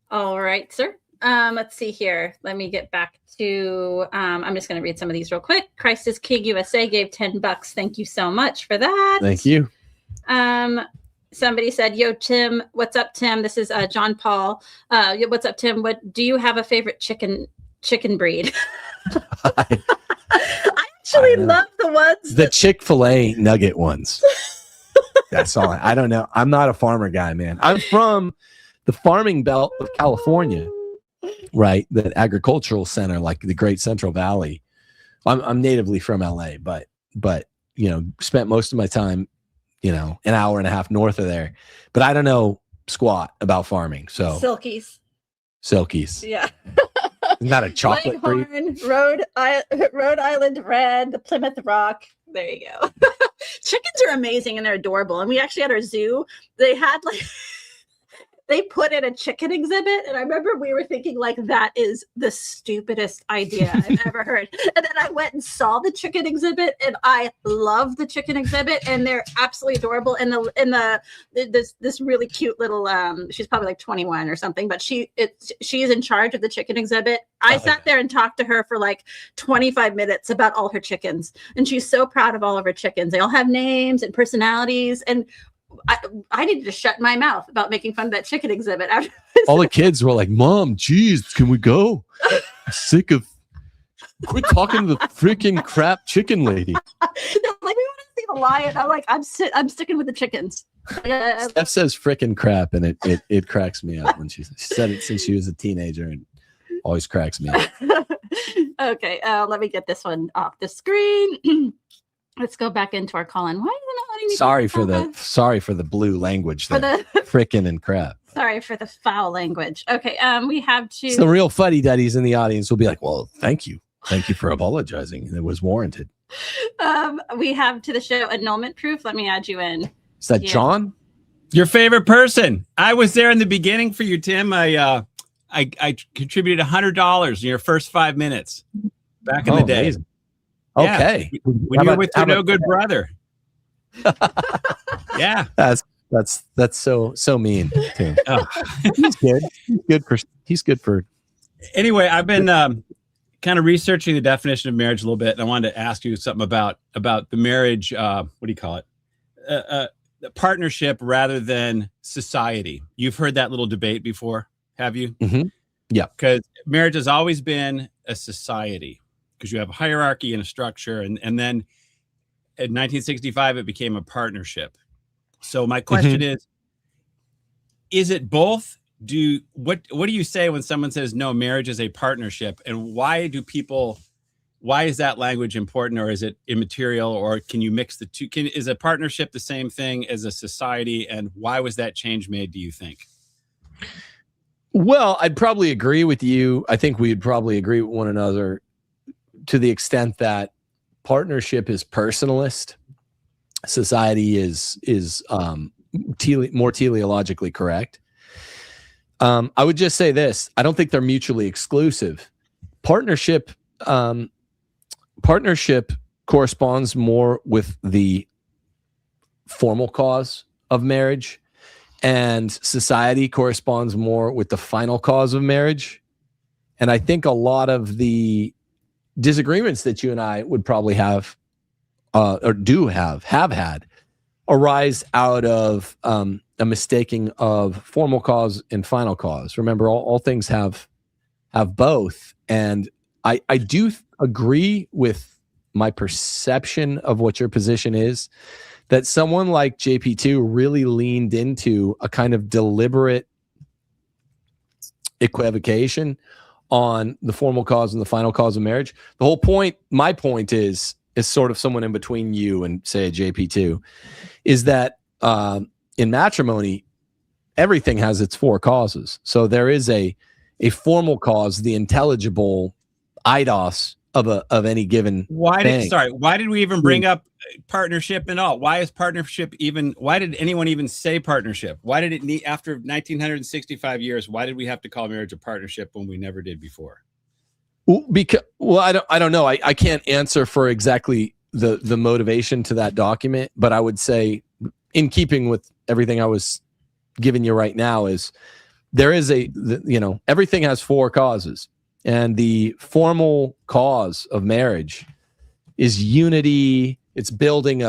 All right, sir. Let's see here. Let me get back to, I'm just going to read some of these real quick. Christ is King USA gave $10. Thank you so much for that. Thank you. Somebody said, yo, Tim, what's up, Tim? This is John Paul. What's up, Tim? What do you have a favorite chicken breed? I actually love the ones. The Chick-fil-A nugget ones. That's all. I don't know. I'm not a farmer guy, man. I'm from the farming belt of California. Right, the agricultural center, like the Great Central Valley. I'm natively from LA, but spent most of my time, an hour and a half north of there. But I don't know squat about farming. So Silkies, yeah. Isn't that a chocolate breed? Rhode Island Red, the Plymouth Rock. There you go. Chickens are amazing and they're adorable. And we actually at our zoo, they had they put in a chicken exhibit, and I remember we were thinking like, that is the stupidest idea I've ever heard. And then I went and saw the chicken exhibit, and I love the chicken exhibit, and they're absolutely adorable. And this really cute little she's probably like 21 or something, but she's in charge of the chicken exhibit. I sat there and talked to her for like 25 minutes about all her chickens, and she's so proud of all of her chickens. They all have names and personalities, and I needed to shut my mouth about making fun of that chicken exhibit after all the kids were like, "Mom, geez, can we go? I'm sick of quit talking to the freaking crap chicken lady." They're like, we want to see the lion. I'm like, I'm sticking with the chickens. Steph says "frickin' crap," and it cracks me up when she said it since she was a teenager, and always cracks me up. Okay, let me get this one off the screen. Let's go back into our call-in. Why is it not letting me? Sorry for the blue language For there. Frickin' and crap. Sorry for the foul language. Okay, we have to. Some real fuddy-duddies in the audience will be like, "Well, thank you for apologizing. It was warranted." We have to the show enrollment proof. Let me add you in. Is that John? Your favorite person. I was there in the beginning for you, Tim. I contributed $100 in your first 5 minutes back in the day. Amazing. Yeah. Okay. When you were with your no good brother. Yeah. That's so mean too. Oh. He's good for. Anyway, I've been kind of researching the definition of marriage a little bit, and I wanted to ask you something about the marriage. What do you call it? Partnership rather than society. You've heard that little debate before, have you? Mm-hmm. Yeah. Because marriage has always been a society, because you have a hierarchy and a structure, and then in 1965 it became a partnership. So my question is it both? What do you say when someone says no, marriage is a partnership, and why is that language important, or is it immaterial, or can you mix the two? Is a partnership the same thing as a society, and why was that change made, do you think? Well, I'd probably agree with you. I think we'd probably agree with one another to the extent that partnership is personalist. Society is more teleologically correct. I would just say this. I don't think they're mutually exclusive. Partnership corresponds more with the formal cause of marriage, and society corresponds more with the final cause of marriage. And I think a lot of the disagreements that you and I would probably have or have had arise out of a mistaking of formal cause and final cause. Remember, all things have both. And I do agree with my perception of what your position is, that someone like JP2 really leaned into a kind of deliberate equivocation on the formal cause and the final cause of marriage. The whole point, my point is sort of someone in between you and, say, a JP2, is that in matrimony, everything has its four causes. So there is a formal cause, the intelligible eidos of any given thing. Why did we even bring up partnership and all? Why is partnership even? Why did anyone even say partnership? Why did it need, after 1965 years? Why did we have to call marriage a partnership when we never did before? Because I don't know. I can't answer for exactly the motivation to that document, but I would say, in keeping with everything I was giving you right now, is there is everything has four causes. And the formal cause of marriage is unity. It's building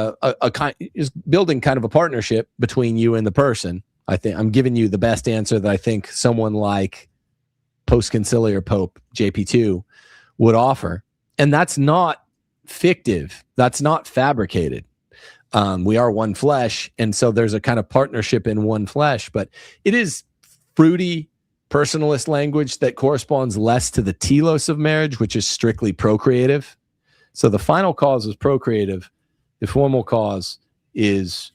building kind of a partnership between you and the person. I think I'm giving you the best answer that I think someone like post-conciliar Pope JP2 would offer. And that's not fictive. That's not fabricated. We are one flesh. And so there's a kind of partnership in one flesh, but it is fruity, personalist language that corresponds less to the telos of marriage, which is strictly procreative. So the final cause is procreative. The formal cause is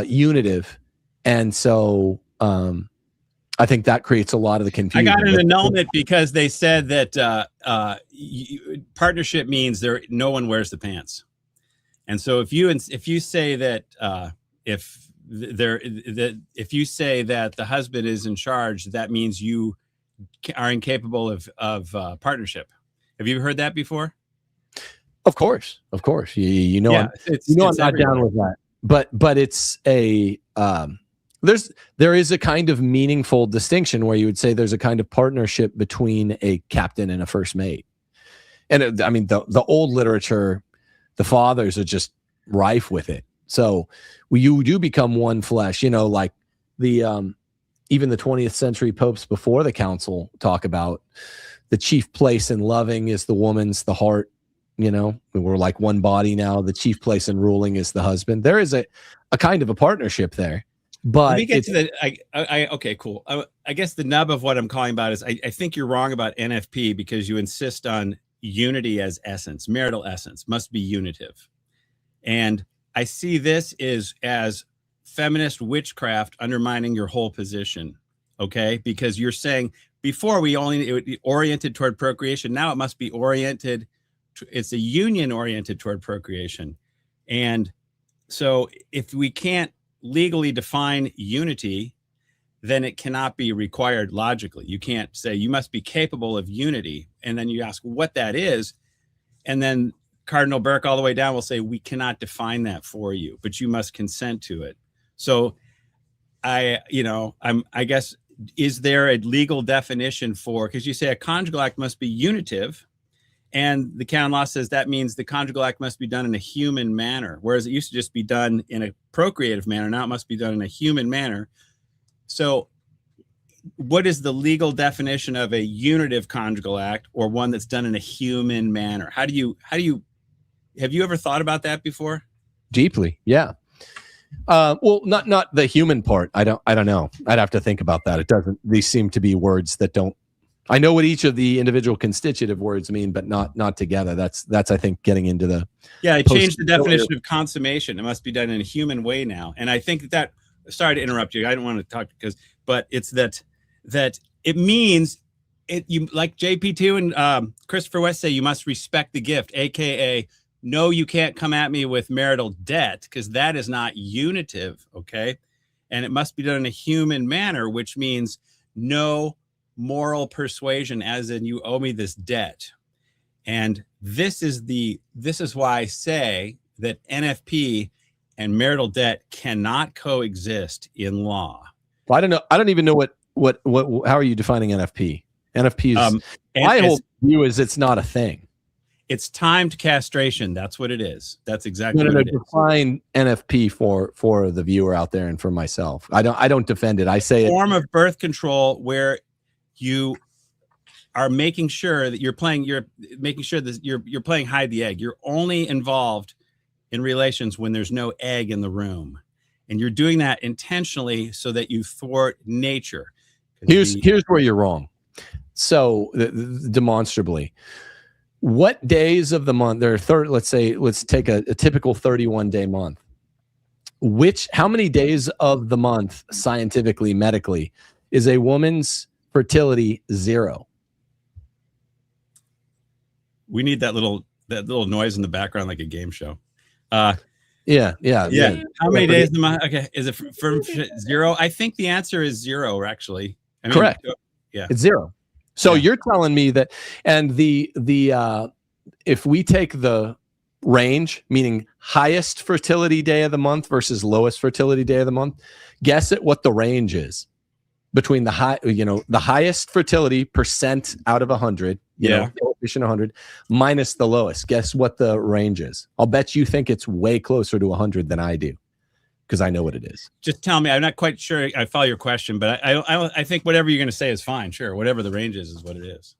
unitive. And so I think that creates a lot of the confusion. I got an annulment because they said that partnership means no one wears the pants. And so if you say that if you say that the husband is in charge, that means you are incapable of partnership. Have you heard that before? Of course. You know, yeah, I'm not down with that. But it's a there is a kind of meaningful distinction where you would say there's a kind of partnership between a captain and a first mate. And I mean, the old literature, the fathers are just rife with it. So you do become one flesh, like the even the 20th century popes before the council talk about the chief place in loving is the woman's, the heart. You know, we're like one body now. The chief place in ruling is the husband. There is a kind of a partnership there. But let me get to the. Okay, cool. I guess the nub of what I'm calling about is I think you're wrong about NFP because you insist on unity as essence. Marital essence must be unitive, and I see this as feminist witchcraft undermining your whole position. Okay, because you're saying before it would be oriented toward procreation. Now it must be oriented. It's a union oriented toward procreation. And so if we can't legally define unity, then it cannot be required logically. You can't say you must be capable of unity. And then you ask what that is. And then Cardinal Burke all the way down will say, we cannot define that for you, but you must consent to it. So I guess, is there a legal definition for, because you say a conjugal act must be unitive, and the canon law says that means the conjugal act must be done in a human manner, whereas it used to just be done in a procreative manner. Now it must be done in a human manner. So what is the legal definition of a unitive conjugal act or one that's done in a human manner? Have you ever thought about that before? Deeply, yeah. Well, not the human part. I don't know. I'd have to think about that. It doesn't. These seem to be words that don't. I know what each of the individual constitutive words mean, but not together. That's I think getting into the. Yeah, I changed the definition of consummation. It must be done in a human way now, and I think that. Sorry to interrupt you. I don't want to talk but it's that it means it. You like JP2 and Christopher West say you must respect the gift, aka. No, you can't come at me with marital debt because that is not unitive, okay? And it must be done in a human manner, which means no moral persuasion, as in you owe me this debt. And this is why I say that NFP and marital debt cannot coexist in law. Well, I don't know. I don't even know what how are you defining NFP? NFP is my whole view is it's not a thing. It's timed castration. That's what it is. That's exactly what it is. Define NFP for the viewer out there and for myself. I don't defend it. I say form of birth control where you are making sure that you're playing hide the egg. You're only involved in relations when there's no egg in the room. And you're doing that intentionally so that you thwart nature. Here's where you're wrong. So demonstrably. What days of the month? Let's take a typical 31-day month. How many days of the month, scientifically, medically, is a woman's fertility 0? We need that little noise in the background, like a game show. Yeah. How many days of the month? Okay, is it from 0? I think the answer is 0. Actually, correct. Yeah, it's 0. So you're telling me that, and the if we take the range, meaning highest fertility day of the month versus lowest fertility day of the month, guess at what the range is between the highest fertility percent out of 100, coefficient 100 minus the lowest. Guess what the range is? I'll bet you think it's way closer to 100 than I do. Because I know what it is. Just tell me. I'm not quite sure I follow your question, but I think whatever you're going to say is fine. Sure, whatever the range is what it is.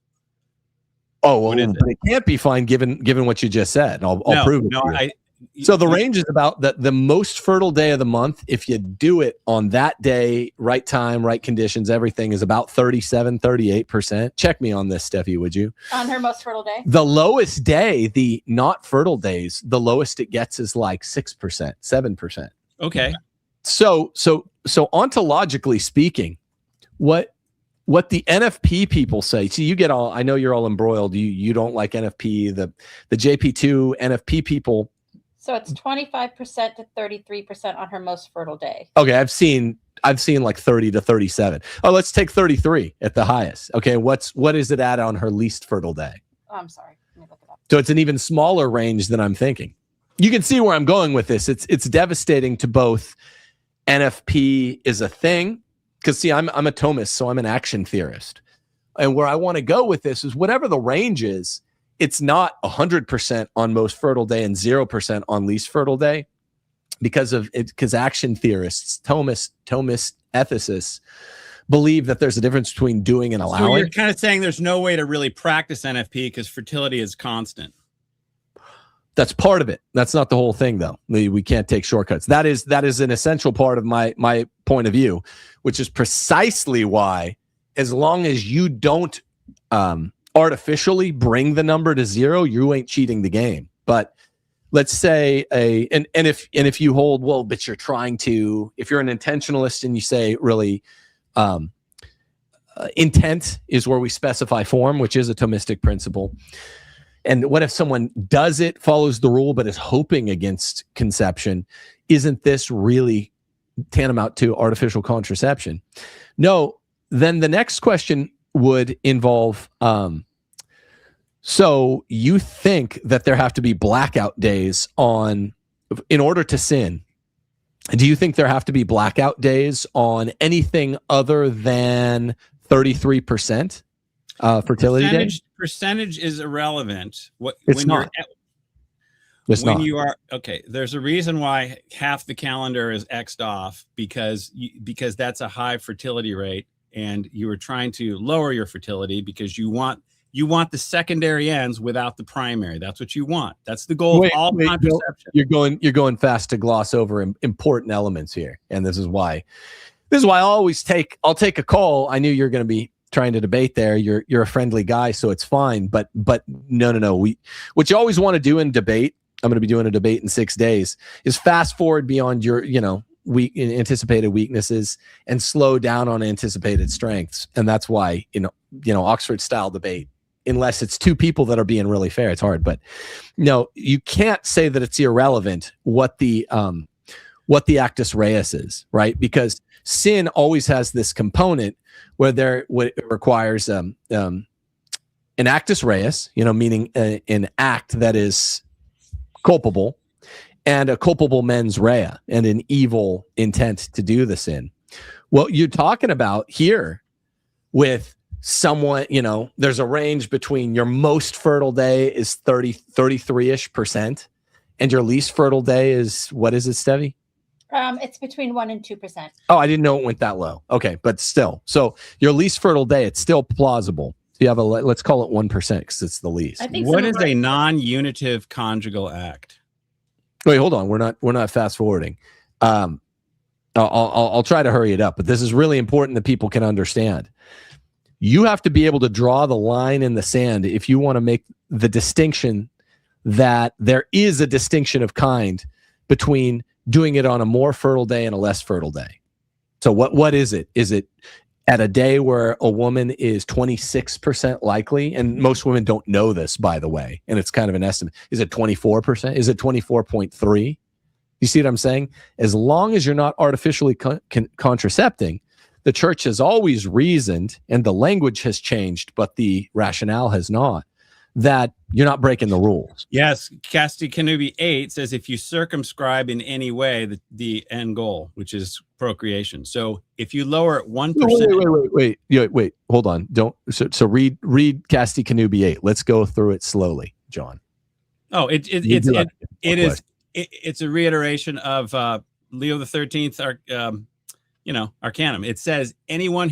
Oh well, but it can't be fine given what you just said. And I'll prove it. No, so the range is about the most fertile day of the month. If you do it on that day, right time, right conditions, everything is about 38%. Check me on this, Steffi, would you? On her most fertile day. The lowest day, the not fertile days, the lowest it gets is like 6%, 7%. Okay. So ontologically speaking, what the NFP people say, see, you get all, I know you're all embroiled. You don't like NFP, the JP2 NFP people. So it's 25% to 33% on her most fertile day. Okay. I've seen like 30 to 37. Oh, let's take 33 at the highest. Okay. What is it at on her least fertile day? Oh, I'm sorry. Let me look it up. So it's an even smaller range than I'm thinking. You can see where I'm going with this. It's devastating to both. NFP is a thing because see, I'm a Thomist, so I'm an action theorist, and where I want to go with this is whatever the range is, it's not 100% on most fertile day and 0% on least fertile day, because action theorists, Thomist ethicists believe that there's a difference between doing and So allowing. you're kind of saying there's no way to really practice NFP because fertility is constant. That's part of it. That's not the whole thing, though. We can't take shortcuts. That is an essential part of my point of view, which is precisely why, as long as you don't artificially bring the number to 0, you ain't cheating the game. But let's say if you hold, well, but you're trying to, if you're an intentionalist and you say really intent is where we specify form, which is a Thomistic principle. And what if someone does it, follows the rule, but is hoping against conception? Isn't this really tantamount to artificial contraception? No. Then the next question would involve, so you think that there have to be blackout days in order to sin? Do you think there have to be blackout days on anything other than 33%? Fertility days? Percentage is irrelevant. It's not. You are okay, there's a reason why half the calendar is X'd off because that's a high fertility rate, and you are trying to lower your fertility because you want the secondary ends without the primary. That's what you want. That's the goal of all contraception. You're going fast to gloss over important elements here, and this is why I'll take a call. I knew you're going to be trying to debate there. You're a friendly guy, so it's fine. But no. What you always want to do in debate, I'm going to be doing a debate in 6 days, is fast forward beyond your anticipated weaknesses and slow down on anticipated strengths. And that's why Oxford style debate, unless it's two people that are being really fair, it's hard. But no, you can't say that it's irrelevant what the actus reus is, right? Because sin always has this component where it requires an actus reus, meaning an act that is culpable, and a culpable mens rea, and an evil intent to do the sin. What you're talking about here with someone, there's a range between your most fertile day is 33-ish%, and your least fertile day is, what is it, Steffi? It's between 1% and 2%. Oh, I didn't know it went that low. Okay, but still. So your least fertile day, it's still plausible. So you have let's call it 1% because it's the least. I think what is a non-unitive conjugal act? Wait, hold on. We're not fast forwarding. I'll try to hurry it up, but this is really important that people can understand. You have to be able to draw the line in the sand if you want to make the distinction that there is a distinction of kind between doing it on a more fertile day and a less fertile day. So what is it? Is it at a day where a woman is 26% likely? And most women don't know this, by the way, and it's kind of an estimate. Is it 24%? Is it 24.3? You see what I'm saying? As long as you're not artificially contracepting, the church has always reasoned, and the language has changed, but the rationale has not, that you're not breaking the rules. Yes, Casti Canubi 8 says if you circumscribe in any way the end goal, which is procreation. So if you lower it 1%. Wait. Hold on. Don't. So read Casti Canubi 8. Let's go through it slowly, John. Oh, it's a reiteration of Leo the 13th, Arcanum. It says anyone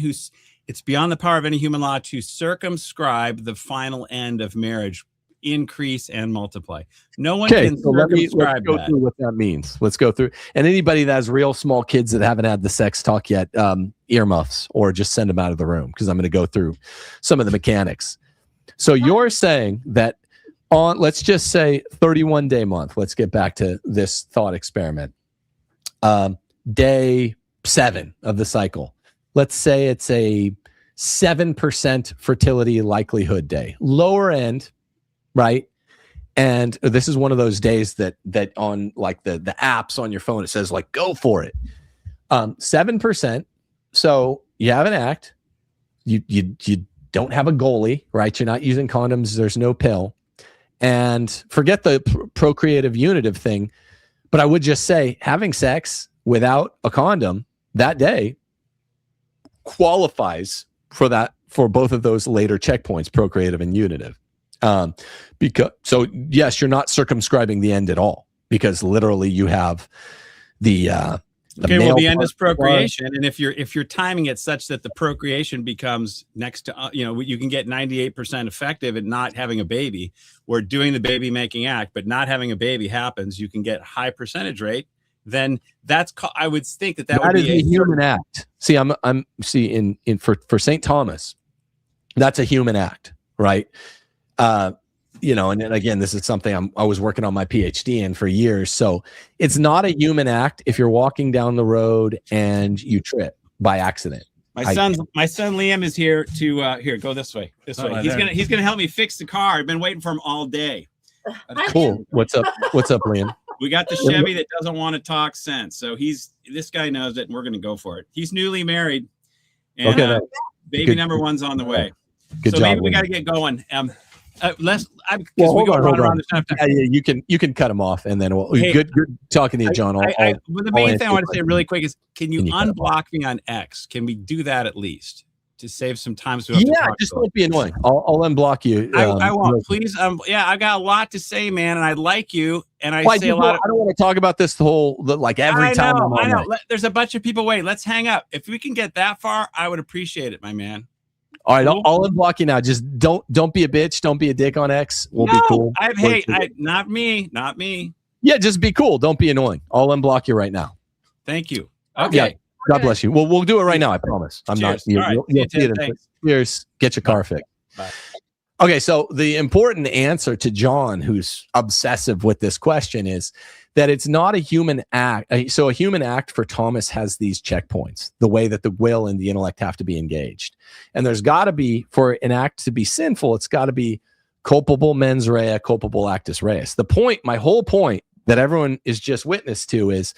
it's beyond the power of any human law to circumscribe the final end of marriage, increase and multiply. No one can circumscribe let's go through what that means. Let's go through. And anybody that has real small kids that haven't had the sex talk yet, earmuffs, or just send them out of the room, because I'm going to go through some of the mechanics. So you're saying that on, let's just say 31-day month. Let's get back to this thought experiment. Day 7 of the cycle. Let's say it's a 7% fertility likelihood day, lower end, right? And this is one of those days that on like the apps on your phone, it says like, go for it. 7%. So you have an act. You don't have a goalie, right? You're not using condoms. There's no pill. And forget the procreative unitive thing. But I would just say having sex without a condom that day qualifies for both of those later checkpoints, procreative and unitive. So yes, you're not circumscribing the end at all, because literally you have the Okay, well, the end part is procreation, and if you're timing it such that the procreation becomes next to you can get 98% effective at not having a baby, or doing the baby making act, but not having a baby happens, you can get high percentage rate. Then I would think that would is be a human act. See, for St. Thomas, that's a human act, right? And then again, this is something I was working on my PhD in for years. So it's not a human act if you're walking down the road and you trip by accident. My son Liam is here to here, go this way. He's gonna help me fix the car. I've been waiting for him all day. Cool. What's up, Liam? We got the Chevy that doesn't want to talk sense. So this guy knows it, and we're gonna go for it. He's newly married, and baby number one's on the way. Good so job, maybe we Liam. got to get going. Hold on. Yeah, you can cut him off, and then good talking to you, John. The main thing I want to say really quick is, can you unblock me on X? Can we do that at least to save some time? So just don't be annoying. I'll unblock you. I won't. Please. I got a lot to say, man, and I like you, and I say a lot. I don't want to talk about this every time. I know. There's a bunch of people waiting. Let's hang up. If we can get that far, I would appreciate it, my man. All right, I'll unblock you now. Just don't be a bitch. Don't be a dick on X. We'll be cool. Not me. Yeah, just be cool. Don't be annoying. I'll unblock you right now. Thank you. Okay. Yeah, God bless you. Well, we'll do it right now. I promise. I'm Cheers. not. All right. Cheers. Get your car fixed. Bye. Okay, so the important answer to John, who's obsessive with this question, is that it's not a human act. So a human act for Thomas has these checkpoints, the way that the will and the intellect have to be engaged. And there's got to be, for an act to be sinful, it's got to be culpable mens rea, culpable actus reus. My whole point that everyone is just witness to is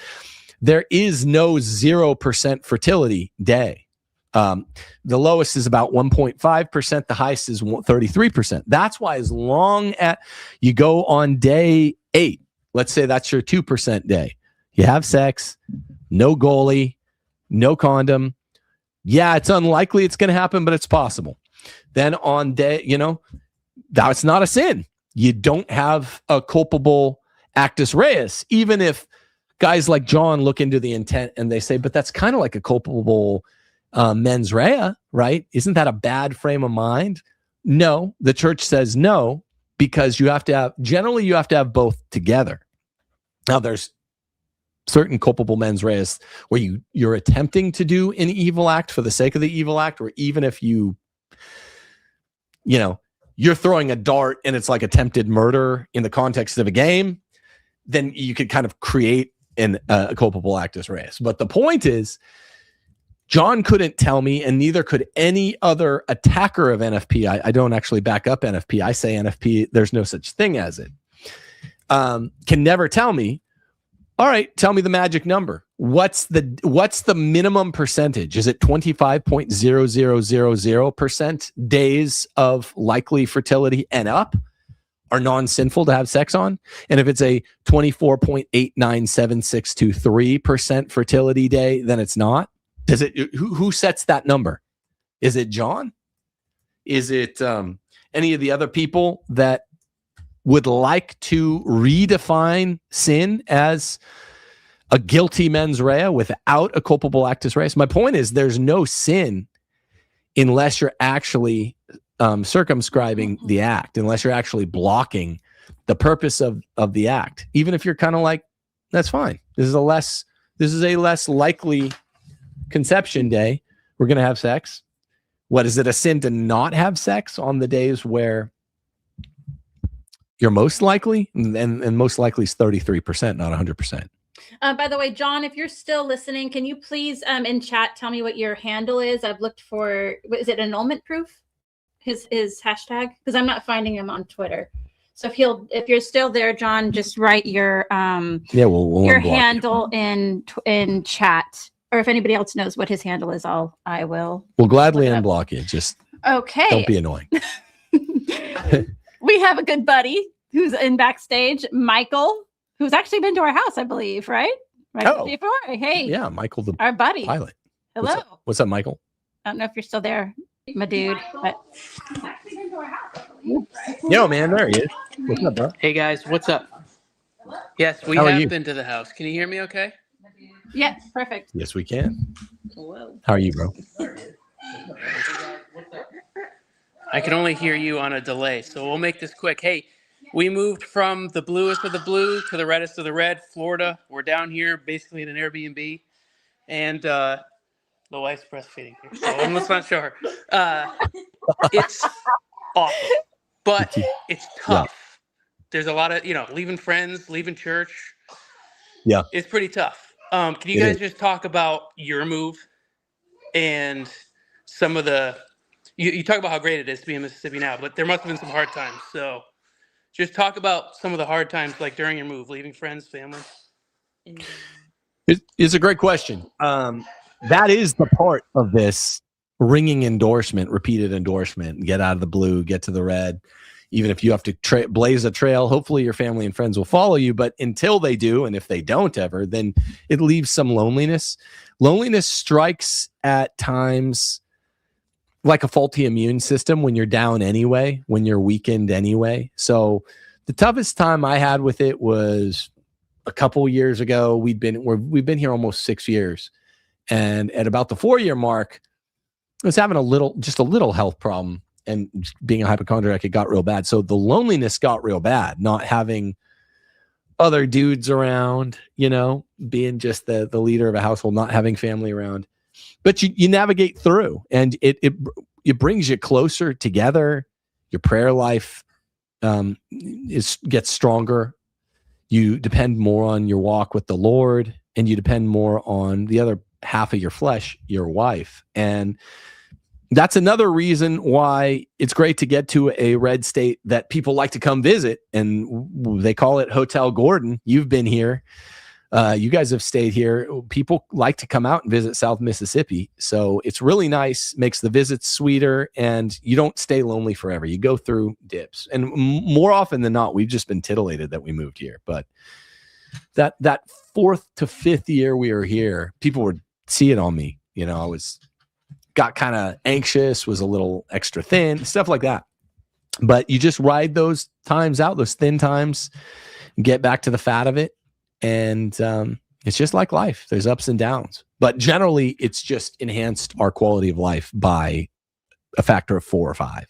there is no 0% fertility day. The lowest is about 1.5%. The highest is 33%. That's why as long as you go on day 8, let's say that's your 2% day, you have sex, no goalie, no condom. Yeah, it's unlikely it's going to happen, but it's possible. Then on day, that's not a sin. You don't have a culpable actus reus, even if guys like John look into the intent and they say, but that's kind of like a culpable mens rea, right? Isn't that a bad frame of mind? No, the church says no, because you have to have both together. Now, there's certain culpable mens reas where you're attempting to do an evil act for the sake of the evil act, or even if you're throwing a dart and it's like attempted murder in the context of a game, then you could kind of create a culpable actus reus. But the point is, John couldn't tell me, and neither could any other attacker of NFP. I don't actually back up NFP. I say NFP, there's no such thing as it. Can never tell me, all right, tell me the magic number. What's the minimum percentage? Is it 25.0000% days of likely fertility and up are non-sinful to have sex on? And if it's a 24.897623% fertility day, then it's not? Does it? Who sets that number? Is it John? Is it any of the other people that would like to redefine sin as a guilty mens rea without a culpable actus reus? My point is, there's no sin unless you're actually circumscribing the act, unless you're actually blocking the purpose of the act. Even if you're kind of like, that's fine. This is a less likely conception day. We're going to have sex. What is it, a sin to not have sex on the days where you're most likely? And most likely is 33%, not 100%. By the way, John, if you're still listening, can you please in chat tell me what your handle is? I've looked for, is it enrollment proof? His hashtag, because I'm not finding him on Twitter. So if you're still there, John, just write your we'll your handle in chat. Or if anybody else knows what his handle is, I will. We'll gladly unblock you. Just okay. Don't be annoying. We have a good buddy who's in backstage, Michael, who's actually been to our house, I believe, right? Oh. Before. Hey. Yeah, Michael, our buddy. Pilot. Hello. What's up, Michael? I don't know if you're still there, my dude. But Yo, man, there he is. What's up, bro? Hey guys, what's up? Yes, we have been to the house. Can you hear me okay? Yeah, perfect. Yes, we can. Whoa. How are you, bro? I can only hear you on a delay, so we'll make this quick. Hey, we moved from the bluest of the blue to the reddest of the red, Florida. We're down here basically in an Airbnb, and the wife's breastfeeding here, so I'm just not sure. It's awesome, but it's tough. There's a lot of, leaving friends, leaving church. Yeah. It's pretty tough. Can you guys just talk about your move and some of the, you talk about how great it is to be in Mississippi now, but there must have been some hard times. So just talk about some of the hard times, like during your move, leaving friends, family. It's a great question. That is the part of this ringing endorsement, repeated endorsement, get out of the blue, get to the red. Even if you have to blaze a trail, hopefully your family and friends will follow you. But until they do, and if they don't ever, then it leaves some loneliness. Loneliness strikes at times like a faulty immune system when you're down anyway, when you're weakened anyway. So the toughest time I had with it was a couple years ago. We've been here almost 6 years. And at about the 4-year mark, I was having just a little health problem. And being a hypochondriac, it got real bad. So the loneliness got real bad, not having other dudes around, being just the leader of a household, not having family around. But you navigate through, and it brings you closer together. Your prayer life gets stronger. You depend more on your walk with the Lord, and you depend more on the other half of your flesh, your wife. And that's another reason why it's great to get to a red state that people like to come visit, and they call it Hotel Gordon. You've been here. You guys have stayed here. People like to come out and visit South Mississippi. So it's really nice, makes the visits sweeter, and you don't stay lonely forever. You go through dips. And more often than not, we've just been titillated that we moved here. But that 4th to 5th year we were here, people would see it on me. I got kind of anxious, was a little extra thin, stuff like that. But you just ride those times out, those thin times, get back to the fat of it. And it's just like life. There's ups and downs. But generally, it's just enhanced our quality of life by a factor of 4 or 5.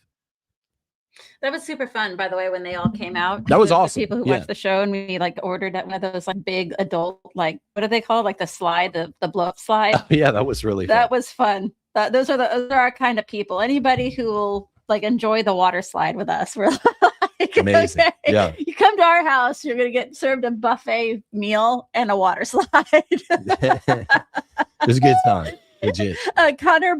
That was super fun, by the way, when they all came out. That was The awesome. people who watched the show, and we ordered at one of those big adult, what are they called? Like the slide, the blow up slide. Oh, yeah, that was really fun. That was fun. Those are our kind of people. Anybody who will enjoy the water slide with us, we're like, amazing. Okay, yeah, you come to our house, you're gonna get served a buffet meal and a water slide. It was a good time. Legit. Connor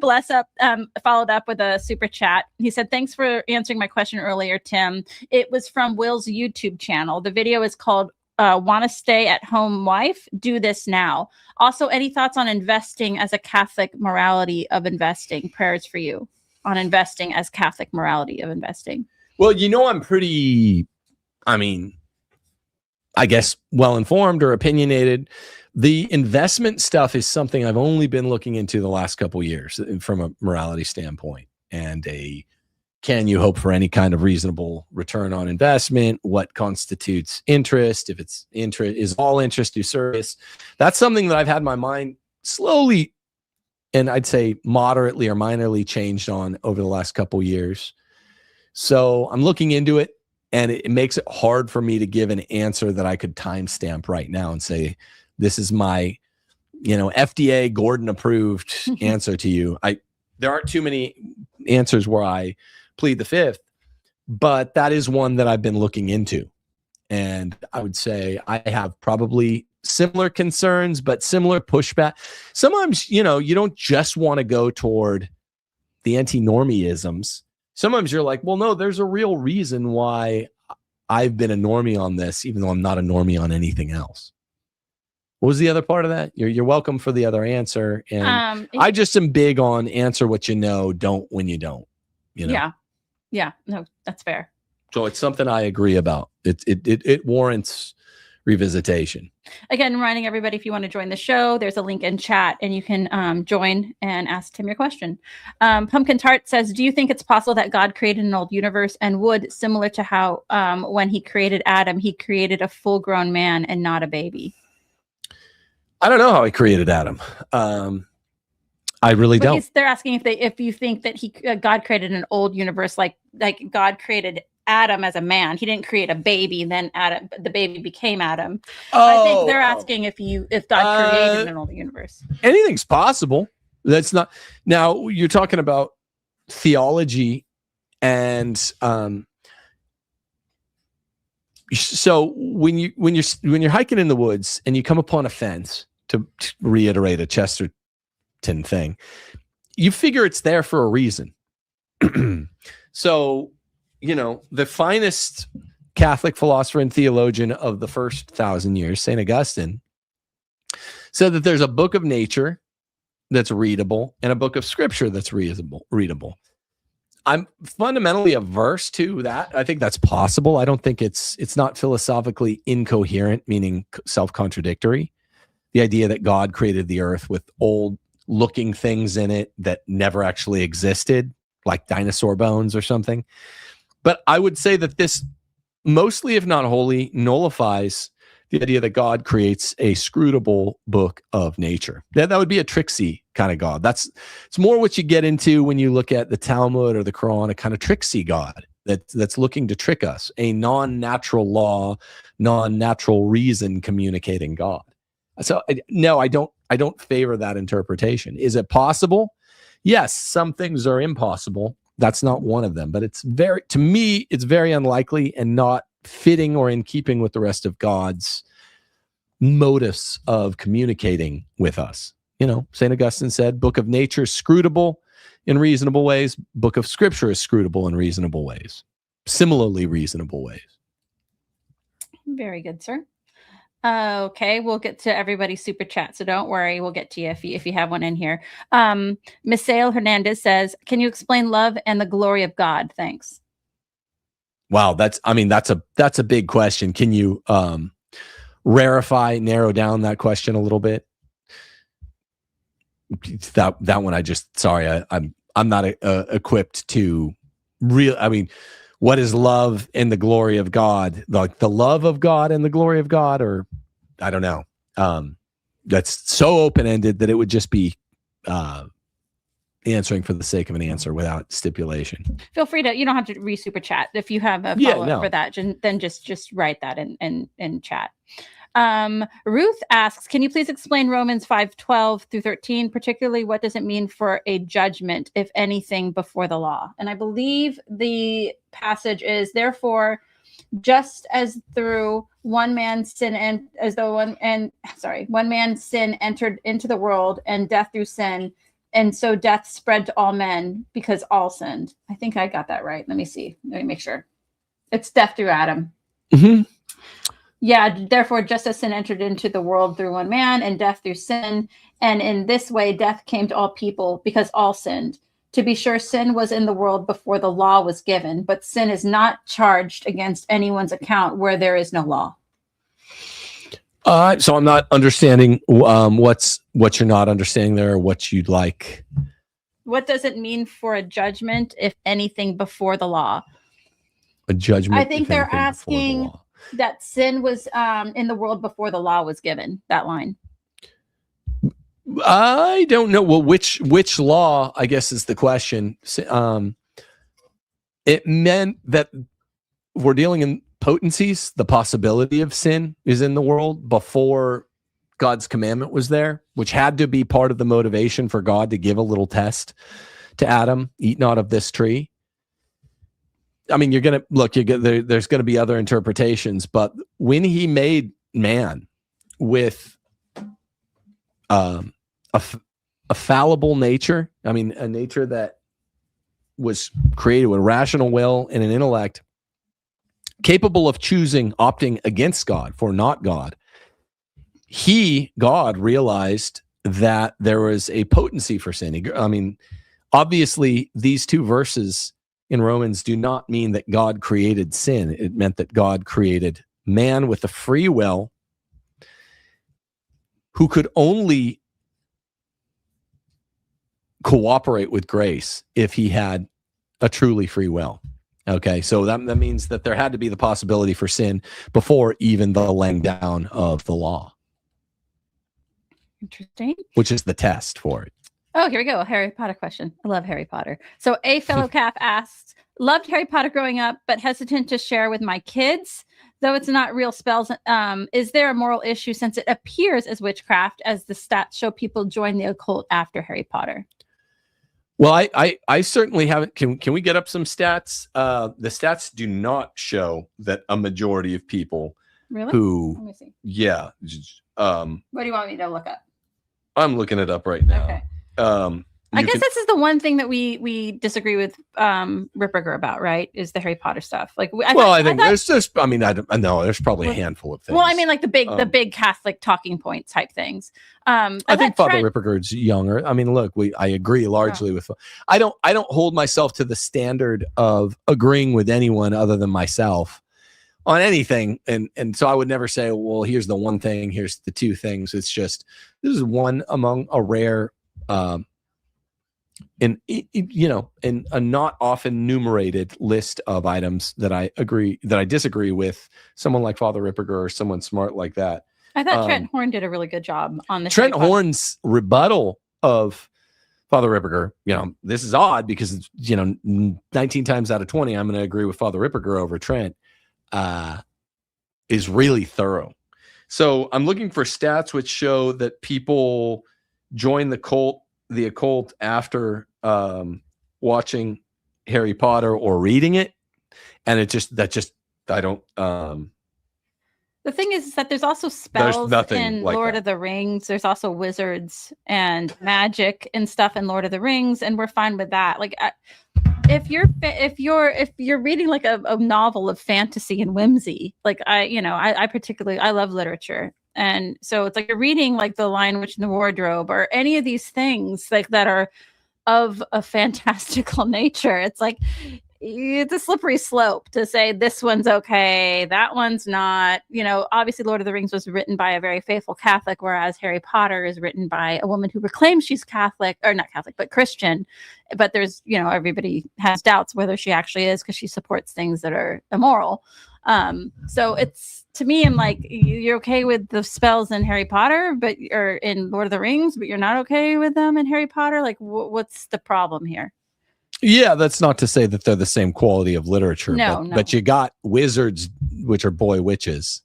followed up with a super chat. He said, "Thanks for answering my question earlier, Tim. It was from Will's YouTube channel. The video is called Want to Stay at Home Wife? Do This Now. Also, any thoughts on investing as a Catholic morality of investing? Prayers for you on investing as Catholic morality of investing." Well, I'm pretty, I guess, well-informed or opinionated. The investment stuff is something I've only been looking into the last couple of years from a morality standpoint. And can you hope for any kind of reasonable return on investment? What constitutes interest? If it's interest, is all interest due service? That's something that I've had my mind slowly, and I'd say moderately or minorly changed on over the last couple of years. So I'm looking into it, and it makes it hard for me to give an answer that I could timestamp right now and say, this is my, FDA Gordon approved answer to you. There aren't too many answers where I plead the fifth, but that is one that I've been looking into. And I would say I have probably similar concerns, but similar pushback. Sometimes, you don't just want to go toward the antinormisms. Sometimes you're like, well, no, there's a real reason why I've been a normie on this, even though I'm not a normie on anything else. What was the other part of that? You're welcome for the other answer. And I just am big on answer what you know, don't when you don't. Yeah. No, that's fair. So it's something I agree about. It warrants revisitation. Again, reminding everybody, if you want to join the show, there's a link in chat and you can join and ask Tim your question. Pumpkin Tart says, do you think it's possible that God created an old universe and would, similar to how when he created Adam, he created a full-grown man and not a baby? I don't know how he created Adam. I really But don't. they're asking if you think that God created an old universe, like God created Adam as a man. He didn't create a baby, and then the baby became Adam. I think they're asking if God created an old universe. Anything's possible. That's not. Now you're talking about theology, and so when you're hiking in the woods and you come upon a fence, to reiterate a Chesterton thing, you figure it's there for a reason. So, the finest Catholic philosopher and theologian of the first 1,000 years, St. Augustine, said that there's a book of nature that's readable and a book of scripture that's readable. I'm fundamentally averse to that. I think that's possible. I don't think it's not philosophically incoherent, meaning self-contradictory. The idea that God created the earth with old looking things in it that never actually existed, like dinosaur bones or something. But I would say that this mostly, if not wholly, nullifies the idea that God creates a scrutable book of nature. That would be a tricksy kind of God. It's more what you get into when you look at the Talmud or the Quran, a kind of tricksy God that's looking to trick us, a non-natural law, non-natural reason communicating God. So no, I don't favor that interpretation. Is it possible? Yes, some things are impossible. That's not one of them, but to me, it's very unlikely and not fitting or in keeping with the rest of God's motives of communicating with us. St. Augustine said, book of nature is scrutable in reasonable ways. Book of scripture is scrutable in reasonable ways. Similarly reasonable ways. Very good, sir. Okay, we'll get to everybody's super chat, so don't worry. We'll get to you if you have one in here. Misael Hernandez says, can you explain love and the glory of God? Thanks. Wow, that's a big question. Can you narrow down that question a little bit? That one, I'm not equipped to what is love and the glory of God? Like the love of God and the glory of God, or I don't know. That's so open-ended that it would just be answering for the sake of an answer without stipulation. Feel free to, you don't have to re-super chat. If you have a follow-up for that, then just write that in chat. Ruth asks, can you please explain Romans 5:12 through 13, particularly what does it mean for a judgment, if anything, before the law? And I believe the passage is, therefore, just as through one man's sin one man's sin entered into the world, and death through sin, and so death spread to all men because all sinned. I think I got that right. Let me see. Let me make sure. It's death through Adam. Mm-hmm. Yeah, therefore, just as sin entered into the world through one man, and death through sin, and in this way death came to all people because all sinned. To be sure, sin was in the world before the law was given, but sin is not charged against anyone's account where there is no law. So I'm not understanding what you're not understanding there, or what you'd like. What does it mean for a judgment, if anything, before the law? A judgment. I think they're asking that sin was in the world before the law was given. That line. I don't know. Well, which law, I guess, is the question. It meant that we're dealing in potencies. The possibility of sin is in the world before God's commandment was there, which had to be part of the motivation for God to give a little test to Adam: eat not of this tree. I mean, there's going to be other interpretations, but when he made man with a fallible nature, I mean, a nature that was created with a rational will and an intellect capable of opting against God for not God, God realized that there was a potency for sin. I mean, obviously, these two verses in Romans do not mean that God created sin. It meant that God created man with a free will who could only cooperate with grace if he had a truly free will. Okay, so that means that there had to be the possibility for sin before even the laying down of the law. Interesting. which is the test for it. Oh, here we go. A Harry Potter question. I love Harry Potter. So a fellow calf asks, loved Harry Potter growing up, but hesitant to share with my kids, though it's not real spells. Is there a moral issue since it appears as witchcraft, as the stats show people join the occult after Harry Potter? Well, I certainly haven't. Can we get up some stats? The stats do not show that a majority of people Really? who, Let me see. yeah. What do you want me to look up? I'm looking it up right now. Okay. I guess this is the one thing that we disagree with Ripperger about, right? Is the Harry Potter stuff. Like, I think there's just. I mean, I know there's probably a handful of things. Well, I mean, like the big Catholic talking point type things. I think Father Ripperger's younger. I mean, look, I agree largely with. I don't hold myself to the standard of agreeing with anyone other than myself on anything, and so I would never say, well, here's the one thing, here's the two things. It's just this is one among a rare. In a not often enumerated list of items that I disagree with someone like Father Ripperger or someone smart like that. I thought Trent Horn did a really good job on this. Trent Horn's rebuttal of Father Ripperger, this is odd because 19 times out of 20, I'm going to agree with Father Ripperger over Trent, is really thorough. So I'm looking for stats which show that people join the occult after watching Harry Potter or reading it, and I don't. The thing is that there's also spells in like Lord that. of the Rings. There's also wizards and magic and stuff in Lord of the Rings, and we're fine with that. Like, if you're reading like a novel of fantasy and whimsy, like I particularly love literature. And so it's like you're reading like The Lion, Witch, and the Wardrobe or any of these things like that are of a fantastical nature. It's like it's a slippery slope to say this one's okay, that one's not. Obviously Lord of the Rings was written by a very faithful Catholic, whereas Harry Potter is written by a woman who proclaims she's Catholic, or not Catholic, but Christian. But there's, everybody has doubts whether she actually is because she supports things that are immoral. So it's, to me, I'm like, you're okay with the spells in Harry Potter, or in Lord of the Rings, but you're not okay with them in Harry Potter. Like, what's the problem here? Yeah, that's not to say that they're the same quality of literature. No. But you got wizards, which are boy witches,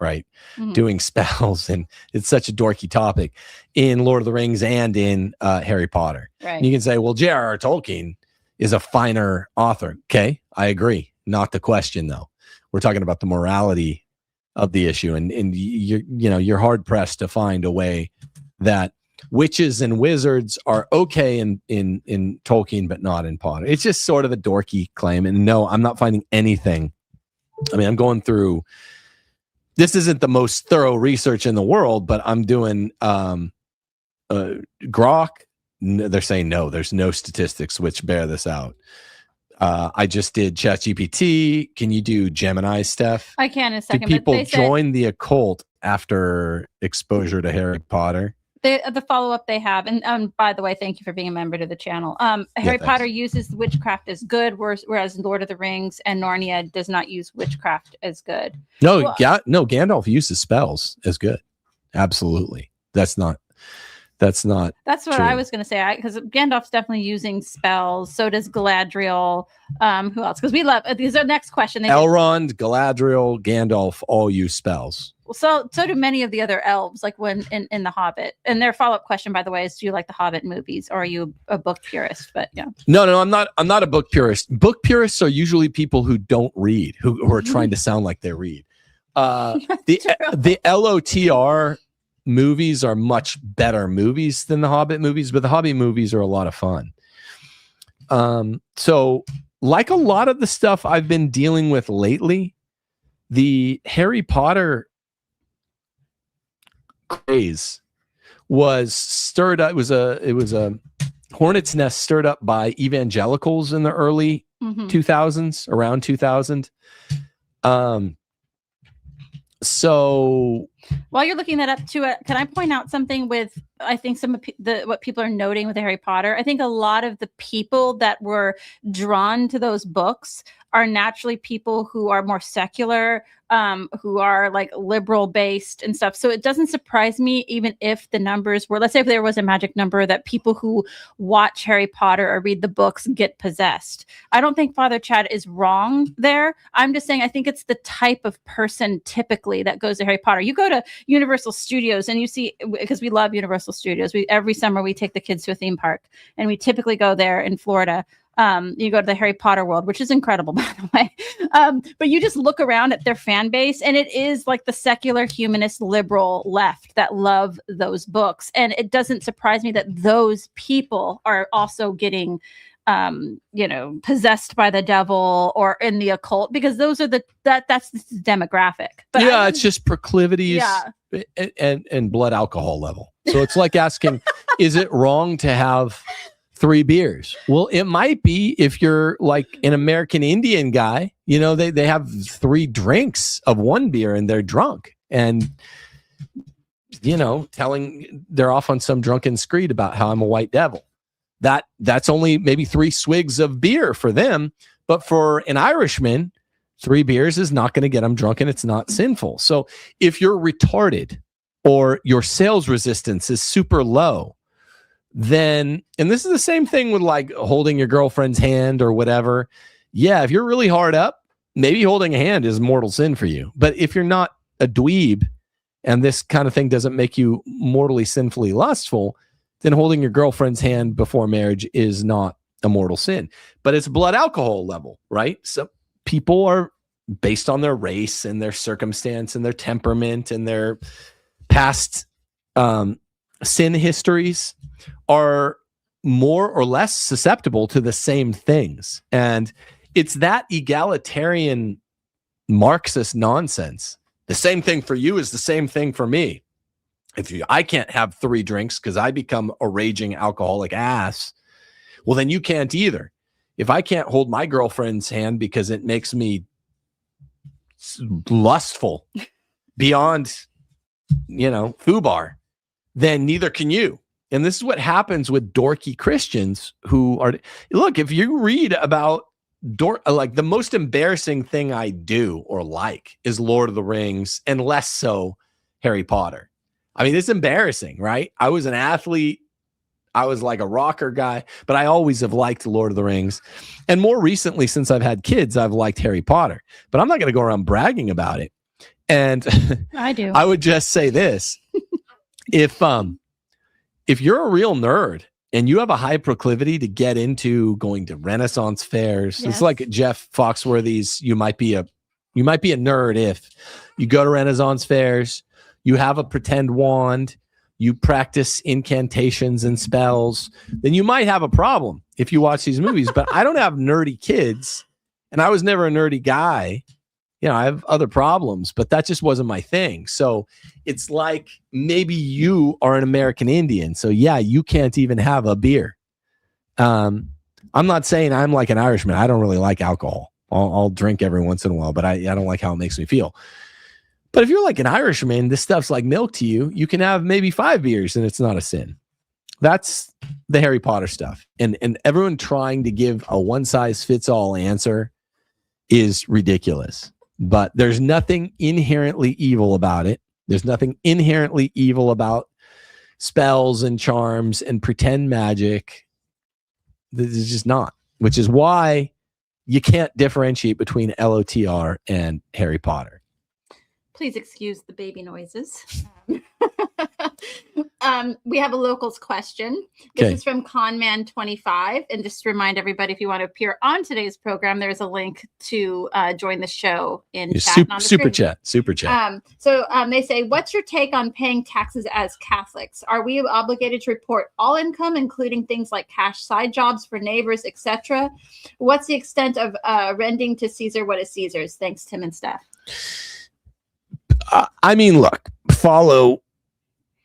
right? Mhm. Doing spells, and it's such a dorky topic in Lord of the Rings and in Harry Potter. Right. And you can say, well, J.R.R. Tolkien is a finer author. Okay, I agree. Not the question, though. We're talking about the morality of the issue, and you're hard pressed to find a way that witches and wizards are okay in Tolkien, but not in Potter. It's just sort of a dorky claim. And no, I'm not finding anything. I mean, I'm going through, this isn't the most thorough research in the world, but I'm doing Grok. They're saying no, there's no statistics which bear this out. I just did ChatGPT. Can you do Gemini, Steph? I can in a second. Do people but they join the occult after exposure to Harry Potter? The follow-up they have, and by the way, thank you for being a member to the channel. Harry Potter uses witchcraft as good, whereas Lord of the Rings and Narnia does not use witchcraft as good. No, Gandalf uses spells as good. Absolutely. That's what true. I was going to say, because Gandalf's definitely using spells. So does Galadriel. Who else? Because we love, these are the next question. Elrond, Galadriel, Gandalf all use spells. So do many of the other elves, like when in The Hobbit. And their follow-up question, by the way, is, do you like the Hobbit movies, or are you a book purist? But yeah. No, I'm not a book purist. Book purists are usually people who don't read, who are trying to sound like they read. The LOTR movies are much better movies than the Hobbit movies, but the Hobbit movies are a lot of fun. So like a lot of the stuff I've been dealing with lately, the Harry Potter craze was stirred up. It was a hornet's nest stirred up by evangelicals in the early 2000s, around 2000. So While you're looking that up too, can I point out something with, I think some of what people are noting with Harry Potter? I think a lot of the people that were drawn to those books are naturally people who are more secular, who are like liberal based and stuff. So it doesn't surprise me, even if the numbers were, let's say if there was a magic number, that people who watch Harry Potter or read the books get possessed. I don't think Father Chad is wrong there. I'm just saying I think it's the type of person typically that goes to Harry Potter. You go to Universal Studios and you see, because we love Universal Studios, every summer we take the kids to a theme park, and we typically go there in Florida. You go to the Harry Potter world, which is incredible, by the way. But you just look around at their fan base, and it is like the secular, humanist, liberal left that love those books. And it doesn't surprise me that those people are also getting, possessed by the devil or in the occult, because those are that's the demographic. But yeah, it's just proclivities Yeah. and blood alcohol level. So it's like asking, is it wrong to have 3 beers? Well, it might be if you're like an American Indian guy, they have 3 drinks of 1 beer and they're drunk, and they're off on some drunken screed about how I'm a white devil. That's only maybe 3 swigs of beer for them, but for an Irishman, 3 beers is not going to get them drunk, and it's not sinful. So if you're retarded or your sales resistance is super low, then, and this is the same thing with like holding your girlfriend's hand or whatever. Yeah, if you're really hard up, maybe holding a hand is mortal sin for you. But if you're not a dweeb and this kind of thing doesn't make you mortally sinfully lustful, then holding your girlfriend's hand before marriage is not a mortal sin. But it's blood alcohol level, right? So people are, based on their race and their circumstance and their temperament and their past sin histories, are more or less susceptible to the same things. And it's that egalitarian Marxist nonsense. The same thing for you is the same thing for me. I can't have 3 drinks because I become a raging alcoholic ass, well, then you can't either. If I can't hold my girlfriend's hand because it makes me lustful beyond, foobar, then neither can you. And this is what happens with dorky Christians who are, look, if you read about like the most embarrassing thing I do or like is Lord of the Rings, and less so Harry Potter. I mean, it's embarrassing, right? I was an athlete. I was like a rocker guy, but I always have liked Lord of the Rings. And more recently, since I've had kids, I've liked Harry Potter, but I'm not going to go around bragging about it. And I do. I would just say this. If you're a real nerd and you have a high proclivity to get into going to Renaissance fairs, Yes. it's like Jeff Foxworthy's, you might be a nerd if you go to Renaissance fairs, you have a pretend wand, you practice incantations and spells, then you might have a problem if you watch these movies. But I don't have nerdy kids, and I was never a nerdy guy. I have other problems, but that just wasn't my thing. So it's like maybe you are an American Indian. So yeah, you can't even have a beer. I'm not saying I'm like an Irishman. I don't really like alcohol. I'll drink every once in a while, but I don't like how it makes me feel. But if you're like an Irishman, this stuff's like milk to you. You can have maybe 5 beers and it's not a sin. That's the Harry Potter stuff. And everyone trying to give a one-size-fits-all answer is ridiculous. But there's nothing inherently evil about it. There's nothing inherently evil about spells and charms and pretend magic. There's just not, which is why you can't differentiate between LOTR and Harry Potter. Please excuse the baby noises. We have a locals question. This Okay. is from Conman25. And just to remind everybody, if you want to appear on today's program, there's a link to join the show in chat. and on the Super screen. chat. So they say, what's your take on paying taxes as Catholics? Are we obligated to report all income, including things like cash side jobs for neighbors, etc.? What's the extent of rending to Caesar what is Caesar's? Thanks, Tim and Steph. I mean, look, follow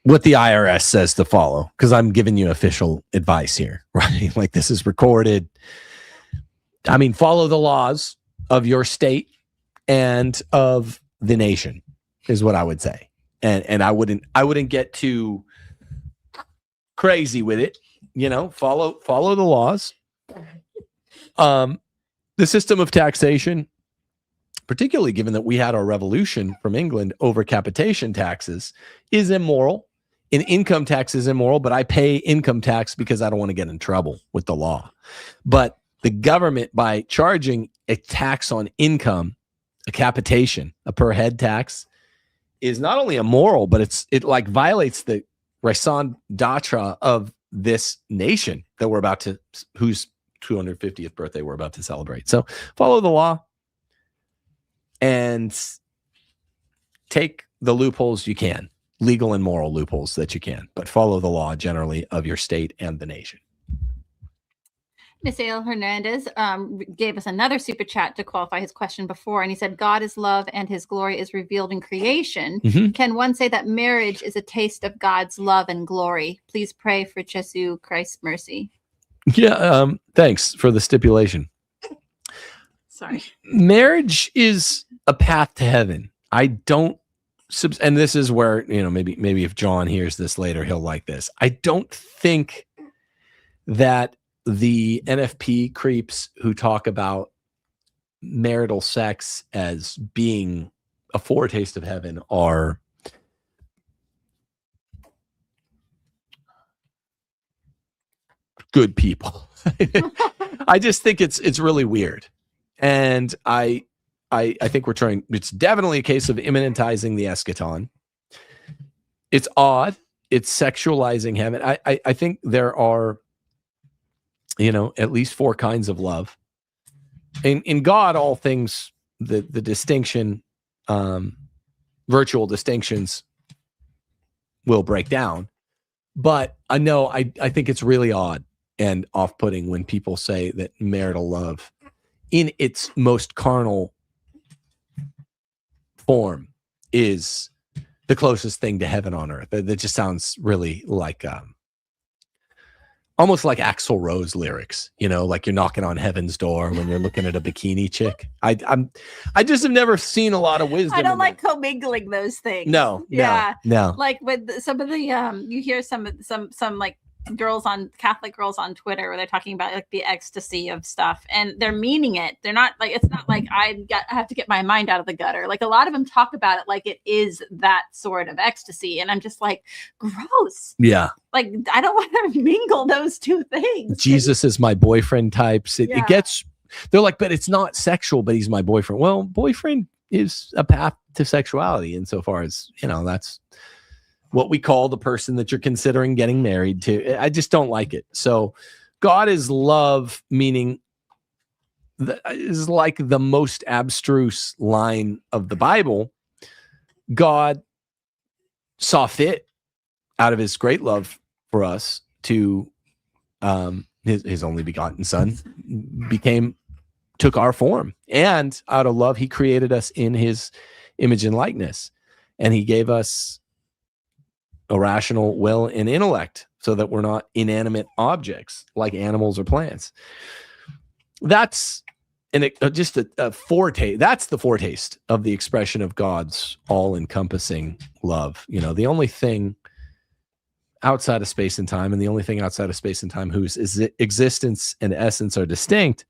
what the IRS says to follow, because I'm giving you official advice here, right? Like, this is recorded. I mean, follow the laws of your state and of the nation is what I would say. and I wouldn't get too crazy with it. Follow the laws. The system of taxation, particularly given that we had our revolution from England over capitation taxes, is immoral. An income tax is immoral, but I pay income tax because I don't want to get in trouble with the law. But the government, by charging a tax on income, a capitation, a per head tax, is not only immoral, but it like violates the raison d'etre of this nation that we're about to, whose 250th birthday we're about to celebrate. So follow the law and take the loopholes you can, legal and moral loopholes that you can, but follow the law generally of your state and the nation. Misael Hernandez gave us another super chat to qualify his question before, and he said, God is love and his glory is revealed in creation. Can one say that marriage is a taste of God's love and glory? Please pray for Jesus Christ's mercy. Yeah, thanks for the stipulation. Sorry. Marriage is a path to heaven. I don't, and this is where, maybe if John hears this later, he'll like this. I don't think that the NFP creeps who talk about marital sex as being a foretaste of heaven are good people. I just think it's really weird. And I think it's definitely a case of immanentizing the eschaton. It's odd. It's sexualizing heaven. I think there are, at least 4 kinds of love. In God, all things, the distinction, virtual distinctions will break down. But I know, I think it's really odd and off-putting when people say that marital love in its most carnal form is the closest thing to heaven on earth. That just sounds really like almost like Axl Rose lyrics, like you're knocking on heaven's door when you're looking at a bikini chick. I just have never seen a lot of wisdom. I don't like commingling those things. No. Like with some of the you hear some like Catholic girls on Twitter where they're talking about like the ecstasy of stuff, and they're meaning it. They're not like, it's not like I have to get my mind out of the gutter. Like a lot of them talk about it like it is that sort of ecstasy, and I'm just like, gross. Yeah. Like I don't want to mingle those two things. Jesus is my boyfriend types. It gets, they're like, but it's not sexual, but he's my boyfriend. Well, boyfriend is a path to sexuality insofar as, that's what we call the person that you're considering getting married to. I just don't like it. So God is love, meaning is like the most abstruse line of the Bible. God saw fit out of his great love for us to his only begotten son took our form, and out of love he created us in his image and likeness, and he gave us a rational will and intellect so that we're not inanimate objects like animals or plants. That's just a foretaste. That's the foretaste of the expression of God's all-encompassing love. The only thing outside of space and time, and the only thing outside of space and time whose existence and essence are distinct.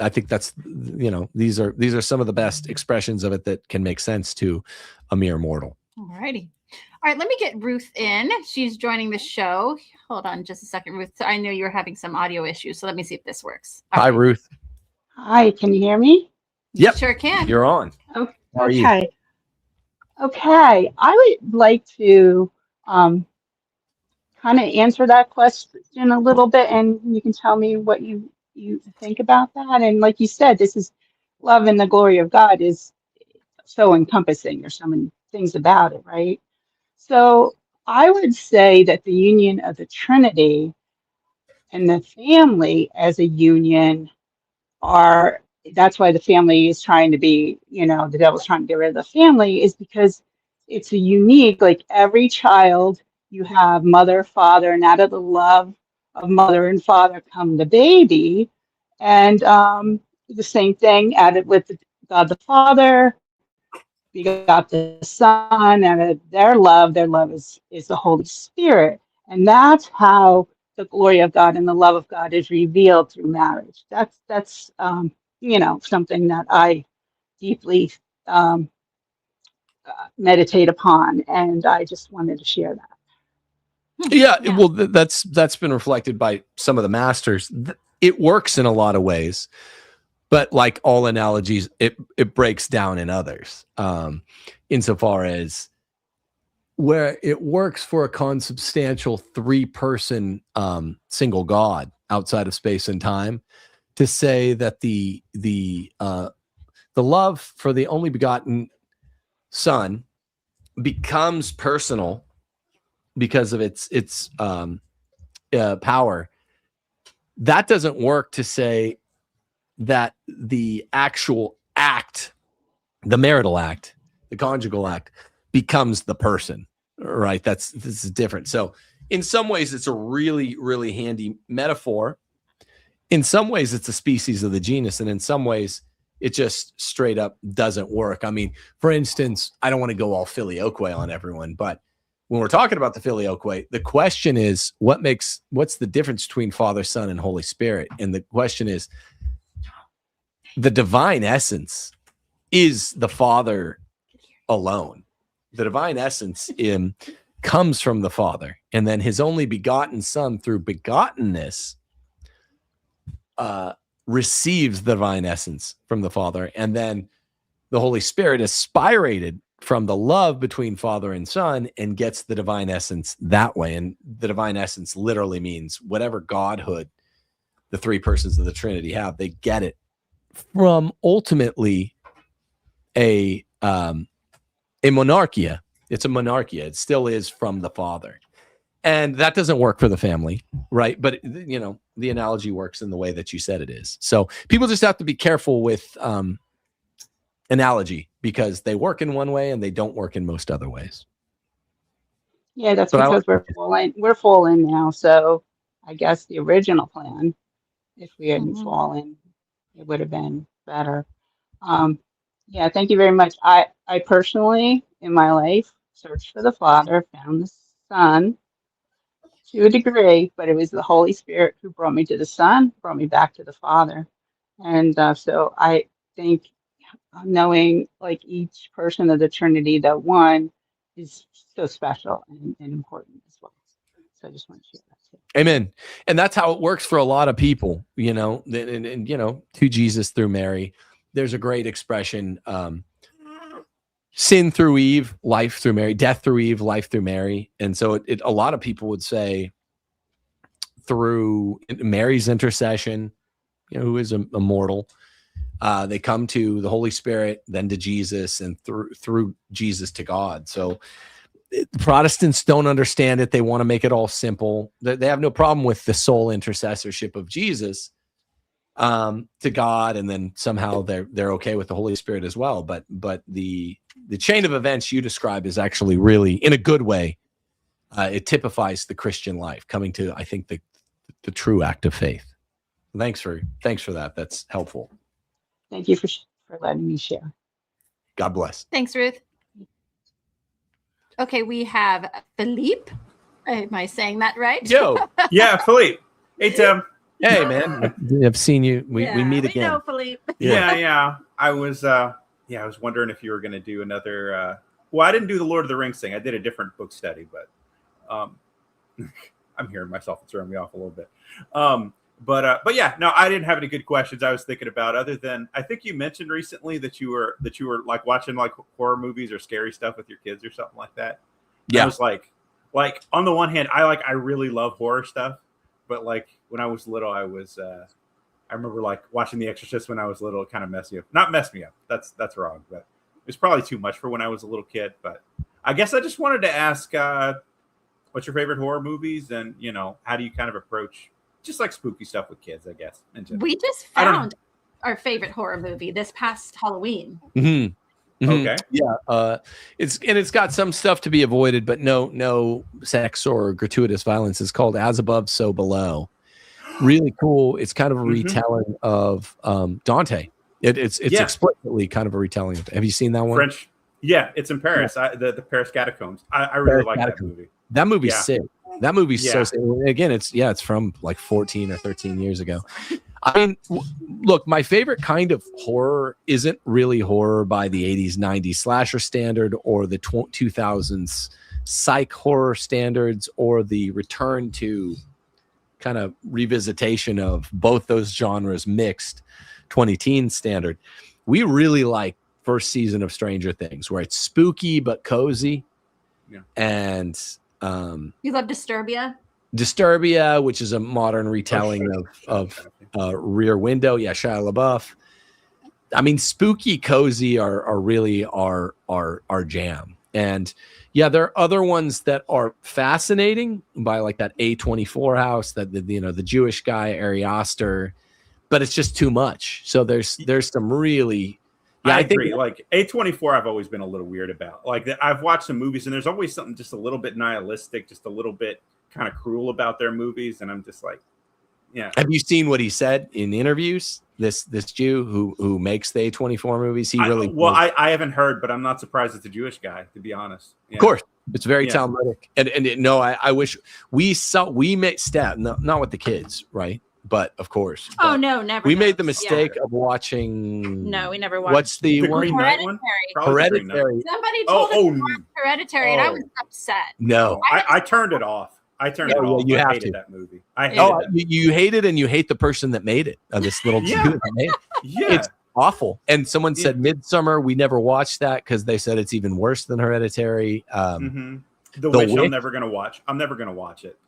I think that's, these are some of the best expressions of it that can make sense to a mere mortal. All righty. All right, let me get Ruth in. She's joining the show. Hold on just a second, Ruth. I know you're having some audio issues, so let me see if this works. Hi, Ruth. Hi, can you hear me? Yep. Sure can. You're on. Okay. How are you? Okay. I would like to kind of answer that question a little bit, and you can tell me what you think about that. And like you said, this is love and the glory of God is so encompassing. There's so many things about it, right? So I would say that the union of the Trinity and the family as a union that's why the family is trying to be, the devil's trying to get rid of the family, is because it's a unique, like every child, you have mother, father, and out of the love of mother and father come the baby. And the same thing added with God the Father, begot the Son, and their love is the Holy Spirit. And that's how the glory of God and the love of God is revealed through marriage. That's something that I deeply meditate upon, and I just wanted to share that. Yeah, well, that's been reflected by some of the masters. It works in a lot of ways, but like all analogies, it breaks down in others. Insofar as where it works for a consubstantial 3-person single God outside of space and time, to say that the love for the only begotten Son becomes personal because of its power. That doesn't work to say that the actual act, the marital act, the conjugal act, becomes the person, right? This is different. So in some ways, it's a really, really handy metaphor. In some ways, it's a species of the genus, and in some ways, it just straight up doesn't work. I mean, for instance, I don't want to go all filioque on everyone, but when we're talking about the filioque, the question is, what's the difference between Father, Son, and Holy Spirit? And the question is, the divine essence is the Father alone. The divine essence comes from the Father, and then his only begotten Son, through begottenness, receives the divine essence from the Father, and then the Holy Spirit is spirated from the love between Father and Son and gets the divine essence that way. And the divine essence literally means whatever godhood the 3 persons of the Trinity have, they get it from ultimately a monarchia. It's a monarchia. It still is from the Father. And that doesn't work for the family, right? But, the analogy works in the way that you said it is. So people just have to be careful with analogy, because they work in one way and they don't work in most other ways. Yeah, that's because we're fallen now. So I guess the original plan, if we hadn't fallen, it would have been better. Yeah, thank you very much. I personally, in my life, searched for the Father, found the Son to a degree, but it was the Holy Spirit who brought me to the Son, brought me back to the Father. And so I think knowing like each person of the Trinity, that one is so special and important as well. So I just want to share that too. Amen. And that's how it works for a lot of people, and to Jesus through Mary. There's a great expression, sin through Eve, life through Mary, death through Eve, life through Mary. And so a lot of people would say through Mary's intercession, who is immortal, they come to the Holy Spirit, then to Jesus, and through Jesus to God. So Protestants don't understand it. They want to make it all simple. They have no problem with the sole intercessorship of Jesus to God, and then somehow they're okay with the Holy Spirit as well. But the chain of events you describe is actually really, in a good way, it typifies the Christian life, coming to, I think, the true act of faith. Thanks for that. That's helpful. Thank you for letting me share. God bless. Thanks, Ruth. Okay, we have Philippe. Am I saying that right? Yo. Yeah, Philippe. Hey, Tim. Hey, man. I've seen you. We meet again. We know Philippe. Yeah. I was wondering if you were going to do another. Well, I didn't do the Lord of the Rings thing. I did a different book study, but I'm hearing myself throwing me off a little bit. But yeah, no, I didn't have any good questions I was thinking about, other than I think you mentioned recently that you were like watching like horror movies or scary stuff with your kids or something like that. Yeah. I was like on the one hand, I really love horror stuff, but like when I was little, I remember like watching The Exorcist when I was little. It kind of messed me up. That's wrong, but it was probably too much for when I was a little kid. But I guess I just wanted to ask, what's your favorite horror movies, and how do you kind of approach just like spooky stuff with kids, I guess. We just found our favorite horror movie this past Halloween. Mm-hmm. Mm-hmm. Okay. Yeah. It's got some stuff to be avoided, but no sex or gratuitous violence. It's called As Above, So Below. Really cool. It's kind of a retelling of Dante. It's explicitly kind of a retelling of. Have you seen that one? French. Yeah, it's in Paris. The Paris Catacombs. I really like that movie. That movie's Yeah. sick. That movie's so Yeah. sick. Again, it's from like 14 or 13 years ago. I mean, look, my favorite kind of horror isn't really horror by the 80s, 90s slasher standard or the 2000s psych horror standards or the return to kind of revisitation of both those genres mixed 20-teen standard. We really like first season of Stranger Things, where it's spooky but cozy. Yeah. And You love Disturbia? Disturbia, which is a modern retelling of Rear Window. Yeah, Shia LaBeouf. I mean, spooky, cozy are really our jam. And yeah, there are other ones that are fascinating by like that A24 house, that the Jewish guy Ari Aster, but it's just too much. So there's some really. Yeah, I think agree. Like A24, I've always been a little weird about. Like I've watched some movies, and there's always something just a little bit nihilistic, just a little bit kind of cruel about their movies, and I'm just like, yeah. Have you seen what he said in interviews? This Jew who makes the A24 movies, he really. I haven't heard, but I'm not surprised it's a Jewish guy, to be honest. Yeah. Of course, it's very Talmudic, and no, I wish we made stat not with the kids, right? But of course. Oh no, never. We made the mistake of watching. No, we never watched. What's the one? Green Knight one? Hereditary. Somebody told us to watch Hereditary, and I was upset. No, I turned it off. I turned it off. You I have hated to. that movie. I hated that. You hate it, and you hate the person that made it. This little Jew that made it. Yeah. It's awful. And someone said Midsummer. We never watched that because they said it's even worse than Hereditary. The Witch, I'm never gonna watch. I'm never gonna watch it.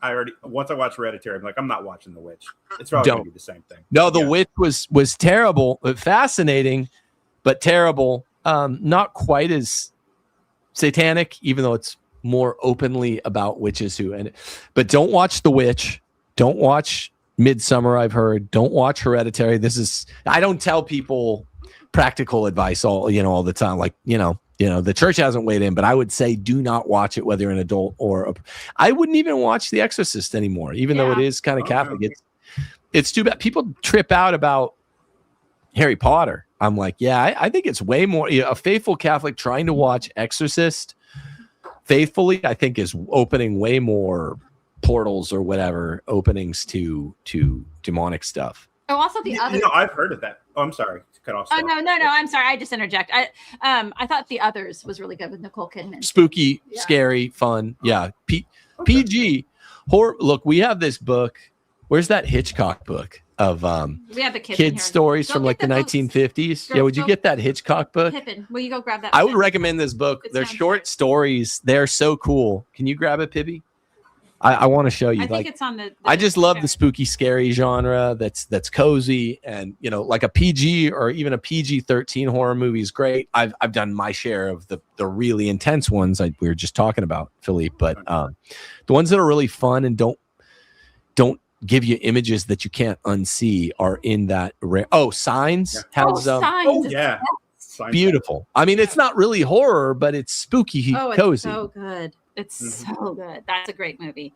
Once I watch Hereditary, I'm like, I'm not watching The Witch. It's probably gonna be the same thing. No, The Witch was terrible, but fascinating, but terrible. Not quite as satanic, even though it's more openly about witches but don't watch The Witch. Don't watch Midsummer. I've heard. Don't watch Hereditary. I don't tell people practical advice all the time. Like, the church hasn't weighed in, but I would say do not watch it, whether you're an adult or I wouldn't even watch The Exorcist anymore, even though it is kind of Catholic. No. It's too bad. People trip out about Harry Potter. I'm like, I think it's way more a faithful Catholic trying to watch Exorcist faithfully, I think, is opening way more portals or whatever openings to demonic stuff. Oh, also the other. I've heard of that. Oh, I'm sorry. Cut off. Oh no! I'm sorry. I just interject. I thought The Others was really good with Nicole Kidman. Spooky, scary, fun. Yeah. PG horror. Look, we have this book. Where's that Hitchcock book of we have the kids stories from like the 1950s? Girl, would you get that Hitchcock book? Pippin, will you go grab that? I would recommend this book. They're short stories. They're so cool. Can you grab it, Pibby? I want to show you. I think it's on the I just love the spooky, scary genre. That's cozy, and like a PG or even a PG-13 horror movie is great. I've done my share of the really intense ones we were just talking about, Philippe. But the ones that are really fun and don't give you images that you can't unsee are in that. Signs has Signs. Signs. Beautiful. I mean, it's not really horror, but it's spooky, cozy. It's so good. It's so good. That's a great movie.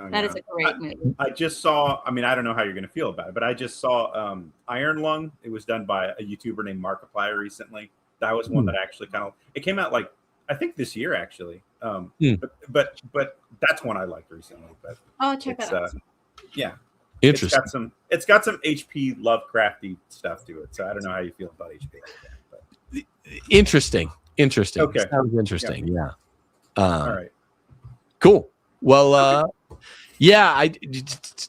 That is a great movie. I just saw, I don't know how you're going to feel about it, but I just saw Iron Lung. It was done by a YouTuber named Markiplier recently. That was one that actually it came out I think this year actually. But that's one I liked recently. But check that out. Yeah. Interesting. It's got some HP Lovecrafty stuff to it. So I don't know how you feel about HP. But. Interesting. Okay. Sounds interesting. Yeah. All right. Cool. Well, I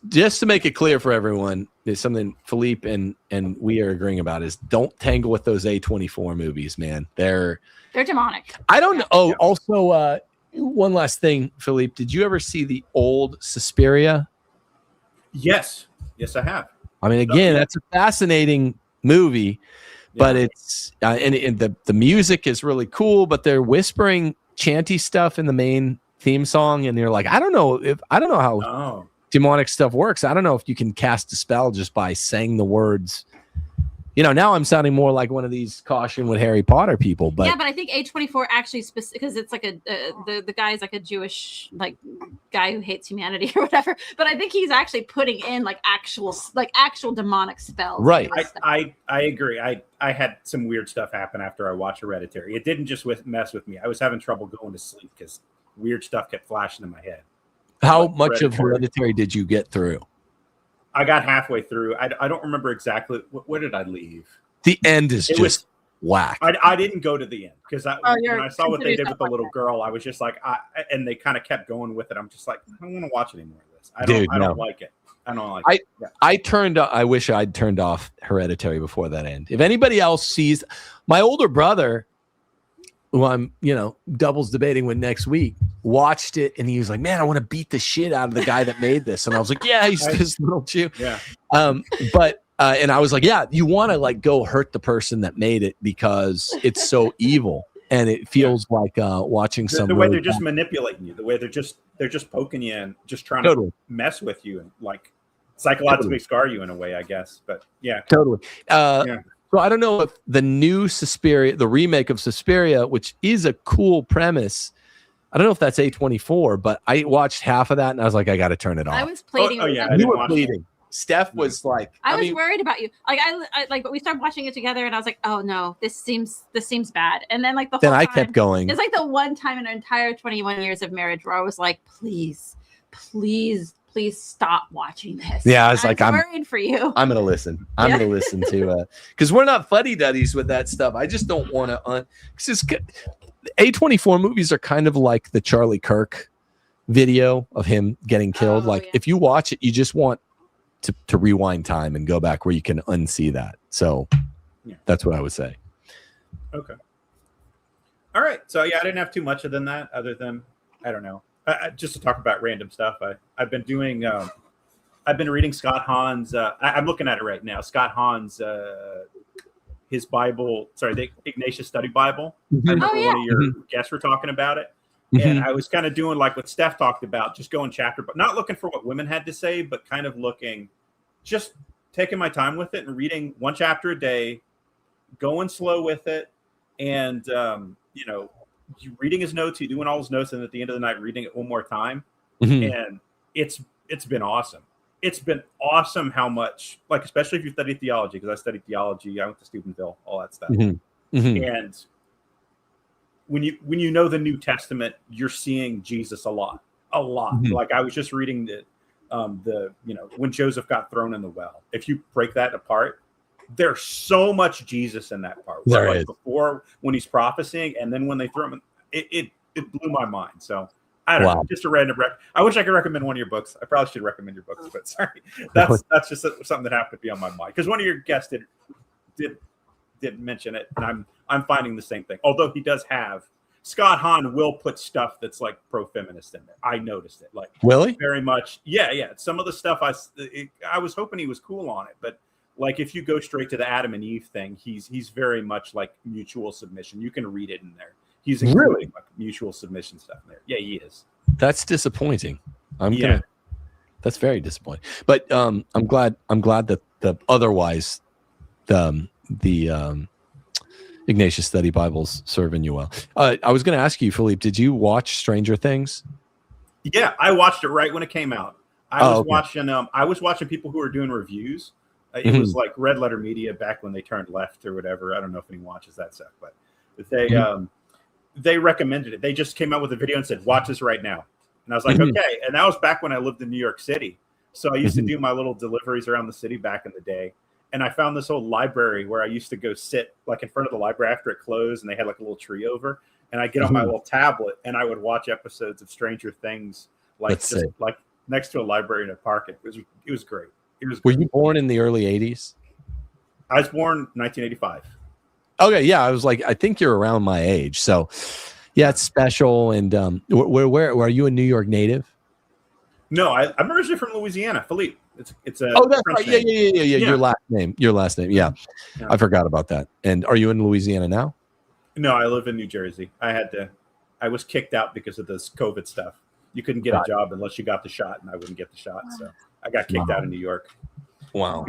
just to make it clear for everyone, there's something Philippe and we are agreeing about is don't tangle with those A24 movies, man. They're demonic. I don't know. Oh, also, one last thing, Philippe, did you ever see the old Suspiria? Yes, I have. I mean, again, that's a fascinating movie, but it's and the music is really cool, but they're whispering chanty stuff in the main theme song, and you're like, I don't know how demonic stuff works. I don't know if you can cast a spell just by saying the words You know, now I'm sounding more like one of these caution with Harry Potter people. But yeah, but I think A24 actually because it's like the guy's like a Jewish like guy who hates humanity or whatever. But I think he's actually putting in like actual demonic spells. Right. I agree. I had some weird stuff happen after I watched Hereditary. It didn't just mess with me. I was having trouble going to sleep because weird stuff kept flashing in my head. How much of Hereditary did you get through? I got halfway through. I don't remember exactly. Where did I leave? The end is just whack. I didn't go to the end because when I saw what they did with the little girl, I was just like, and they kind of kept going with it. I'm just like, I don't want to watch any more of this. I don't like it. I don't like it. Yeah. I wish I'd turned off Hereditary before that end. If anybody else sees, my older brother, who I'm, doubles debating with next week, watched it and he was like, man, I want to beat the shit out of the guy that made this. And I was like, yeah, he's this little Jew. Yeah. And I was like, yeah, you want to like go hurt the person that made it because it's so evil. And it feels like watching the way they're just manipulating you, the way they're just poking you and just trying to mess with you and like psychologically scar you in a way, I guess. But yeah. Totally. So I don't know if the new Suspiria, the remake of Suspiria, which is a cool premise, I don't know if that's A24, but I watched half of that and I was like, I got to turn it off. I was pleading. You were pleading. Steph was like, I was worried about you. Like but we started watching it together and I was like, oh no, this seems bad. And then like the whole time, I kept going. It's like the one time in our entire 21 years of marriage where I was like, please stop watching this. Yeah, I was like, I'm worried for you. I'm gonna listen. I'm gonna listen to because we're not fuddy-duddies with that stuff. I just don't want to because A24 movies are kind of like the Charlie Kirk video of him getting killed. If you watch it, you just want to rewind time and go back where you can unsee that. So that's what I would say. Okay. All right. So I didn't have too much than that, other than I don't know. Just to talk about random stuff. I've been doing. I've been reading Scott Hahn's. I'm looking at it right now. Scott Hahn's his Bible. Sorry, the Ignatius Study Bible. I remember one of your guests were talking about it. And I was kind of doing like what Steph talked about, just going chapter, but not looking for what women had to say, but kind of looking, just taking my time with it and reading one chapter a day, going slow with it. And, you reading his notes, he doing all his notes. And at the end of the night, reading it one more time. And it's been awesome. It's been awesome how much, like, especially if you study theology, because I studied theology. I went to Steubenville, all that stuff. And when you know the New Testament, you're seeing Jesus a lot. Like I was just reading when Joseph got thrown in the well. If you break that apart, there's so much Jesus in that part. Before when he's prophesying, and then when they threw him, it blew my mind. So I don't know, just a random I wish I could recommend one of your books. I probably should recommend your books, but sorry, that's just something that happened to be on my mind because one of your guests did mention it, and I'm finding the same thing. Although he does have Scott Hahn will put stuff that's like pro-feminist in there. I noticed it, like really very much. Yeah. Some of the stuff I was hoping he was cool on it, but like if you go straight to the Adam and Eve thing, he's very much like mutual submission. You can read it in there. He's including like mutual submission stuff in there. Yeah, he is. That's disappointing. That's very disappointing. But I'm glad that the otherwise the Ignatius Study Bible's serving you well. I was going to ask you, Philippe, did you watch Stranger Things? Yeah, I watched it right when it came out. I was watching people who were doing reviews. It was like Red Letter Media back when they turned left or whatever. I don't know if anyone watches that stuff, but they recommended it. They just came out with a video and said, "Watch this right now." And I was like, "Okay." And that was back when I lived in New York City, so I used to do my little deliveries around the city back in the day. And I found this old library where I used to go sit like in front of the library after it closed, and they had like a little tree over. And I get on my little tablet and I would watch episodes of Stranger Things, like like next to a library in a park. It was great. Were you born in the early 80s? I was born 1985. Okay, yeah, I was like, I think you're around my age. So, yeah, it's special. And where are you a New York native? No, I'm originally from Louisiana, Philippe. It's a that's right. Yeah. Your last name. Yeah. I forgot about that. And are you in Louisiana now? No, I live in New Jersey. I was kicked out because of this COVID stuff. You couldn't get a job unless you got the shot, and I wouldn't get the shot, so I got kicked out of New York. Wow.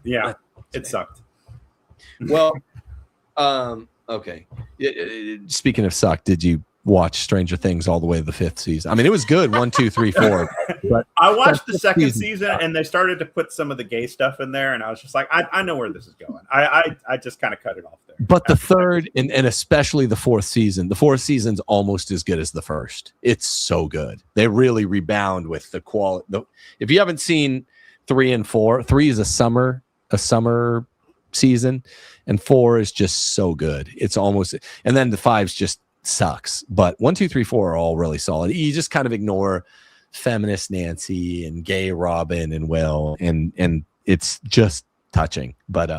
Yeah, it sucked. Well, okay. Speaking of suck, did you watch Stranger Things all the way to the 5th season? I mean, it was good. 1, 2, 3, 4. But I watched the 2nd season, and they started to put some of the gay stuff in there, and I was just like, I know where this is going. I just kind of cut it off there. But the 3rd and especially the 4th season, the 4th season's almost as good as the 1st. It's so good. They really rebound with the quality. If you haven't seen 3 and 4, 3 is a summer season, and 4 is just so good. It's almost, and then the 5's just sucks. But 1, 2, 3, 4 are all really solid. You just kind of ignore feminist Nancy and gay Robin and Will, and it's just touching. But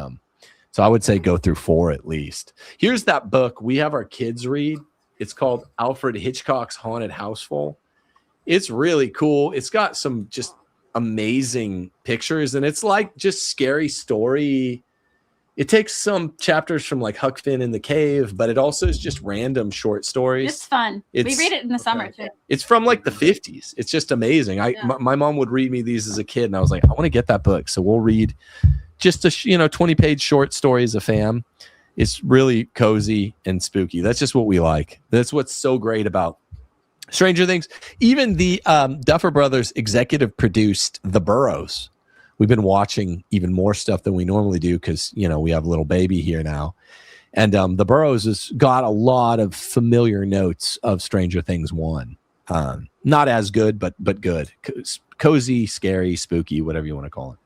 so I would say go through 4 at least. Here's that book we have our kids read. It's called Alfred Hitchcock's Haunted Houseful. It's really cool. It's got some just amazing pictures, and it's like just scary story. It takes some chapters from like Huck Finn in the Cave, but it also is just random short stories. It's fun. We read it in the summer too. It's from like the 50s. It's just amazing. My mom would read me these as a kid, and I was like, I want to get that book. So we'll read just a 20-page short story as a fam. It's really cozy and spooky. That's just what we like. That's what's so great about Stranger Things. Even the Duffer Brothers executive produced The Burrows. We've been watching even more stuff than we normally do because, we have a little baby here now. And The Burrows has got a lot of familiar notes of Stranger Things 1. Not as good, but good. Cozy, scary, spooky, whatever you want to call it.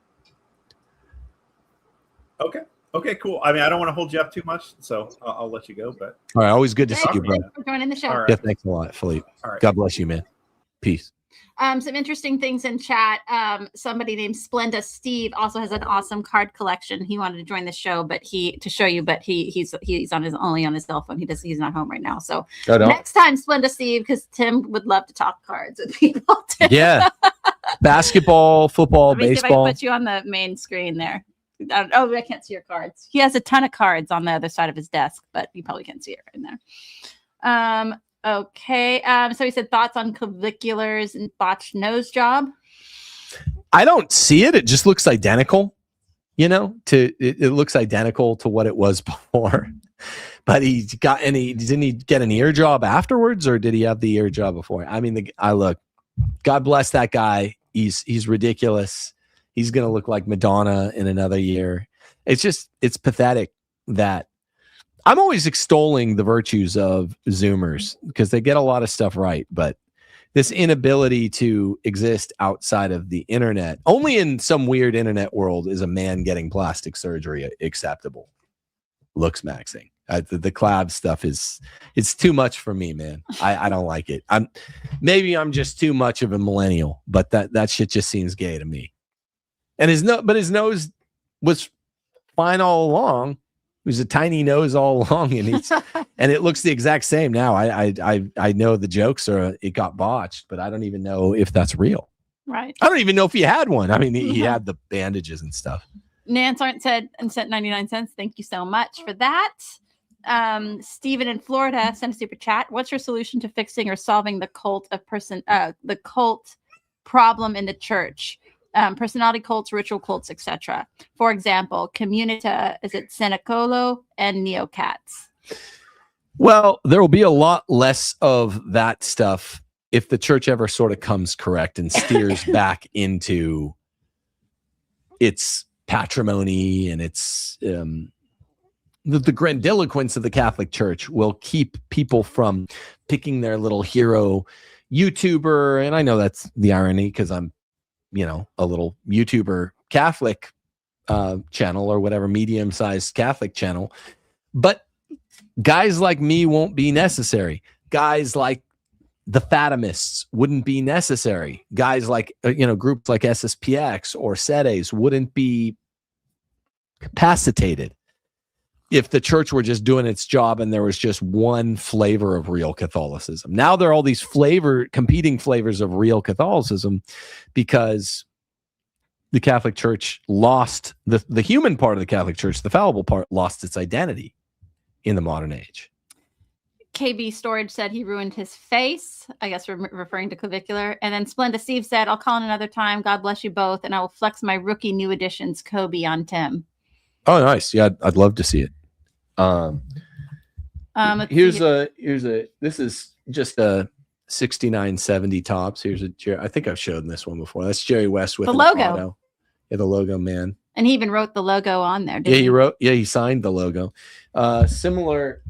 Okay, cool. I mean, I don't want to hold you up too much, so I'll let you go. But all right, always good to see you, bro. Thanks for joining the show. All right. Yeah, thanks a lot, Philippe. All right. God bless you, man. Peace. Some interesting things in chat. Somebody named Splenda Steve also has an awesome card collection. He wanted to join the show, but he's only on his cell phone. He's not home right now. So next time, Splenda Steve, because Tim would love to talk cards with people too. Yeah, basketball, football, Let me baseball. See if I can put you on the main screen there. I can't see your cards. He has a ton of cards on the other side of his desk, but you probably can't see it right there. Okay. So he said thoughts on claviculars and botched nose job. I don't see it. It just looks identical, it looks identical to what it was before. But didn't he get an ear job afterwards, or did he have the ear job before? I mean, God bless that guy. He's ridiculous. He's going to look like Madonna in another year. It's pathetic that I'm always extolling the virtues of Zoomers because they get a lot of stuff right, but this inability to exist outside of the internet, only in some weird internet world is a man getting plastic surgery acceptable. Looks maxing. The collab stuff it's too much for me, man. I don't like it. Maybe I'm just too much of a millennial, but that shit just seems gay to me. And his nose was fine all along. It was a tiny nose all along, and it looks the exact same now. I know the jokes it got botched, but I don't even know if that's real. Right. I don't even know if he had one. I mean, he had the bandages and stuff. Nance Aren't said and sent 99 cents. Thank you so much for that. Steven in Florida sent a super chat. What's your solution to fixing or solving the cult problem in the church? Personality cults, ritual cults, etc. For example, Communita, is it Senecolo and Neocats? Well, there will be a lot less of that stuff if the church ever sort of comes correct and steers back into its patrimony and its the grandiloquence of the Catholic Church will keep people from picking their little hero YouTuber. And I know that's the irony because I'm a little YouTuber Catholic channel or whatever, medium-sized Catholic channel. But guys like me won't be necessary. Guys like the Fatimists wouldn't be necessary. Guys like, groups like SSPX or SEDES wouldn't be capacitated if the church were just doing its job and there was just one flavor of real Catholicism. Now there are all these competing flavors of real Catholicism because the Catholic Church lost the human part of the Catholic Church, the fallible part, lost its identity in the modern age. KB Storage said he ruined his face. I guess we're referring to clavicular. And then Splenda Steve said, I'll call in another time. God bless you both. And I will flex my rookie new editions Kobe on Tim. Oh, nice. Yeah, I'd love to see it. This is just a 6970 tops. Here's I think I've showed this one before. That's Jerry West with The an logo. auto. Yeah, the logo, man. And he even wrote the logo on there. Didn't He signed the logo. Similar,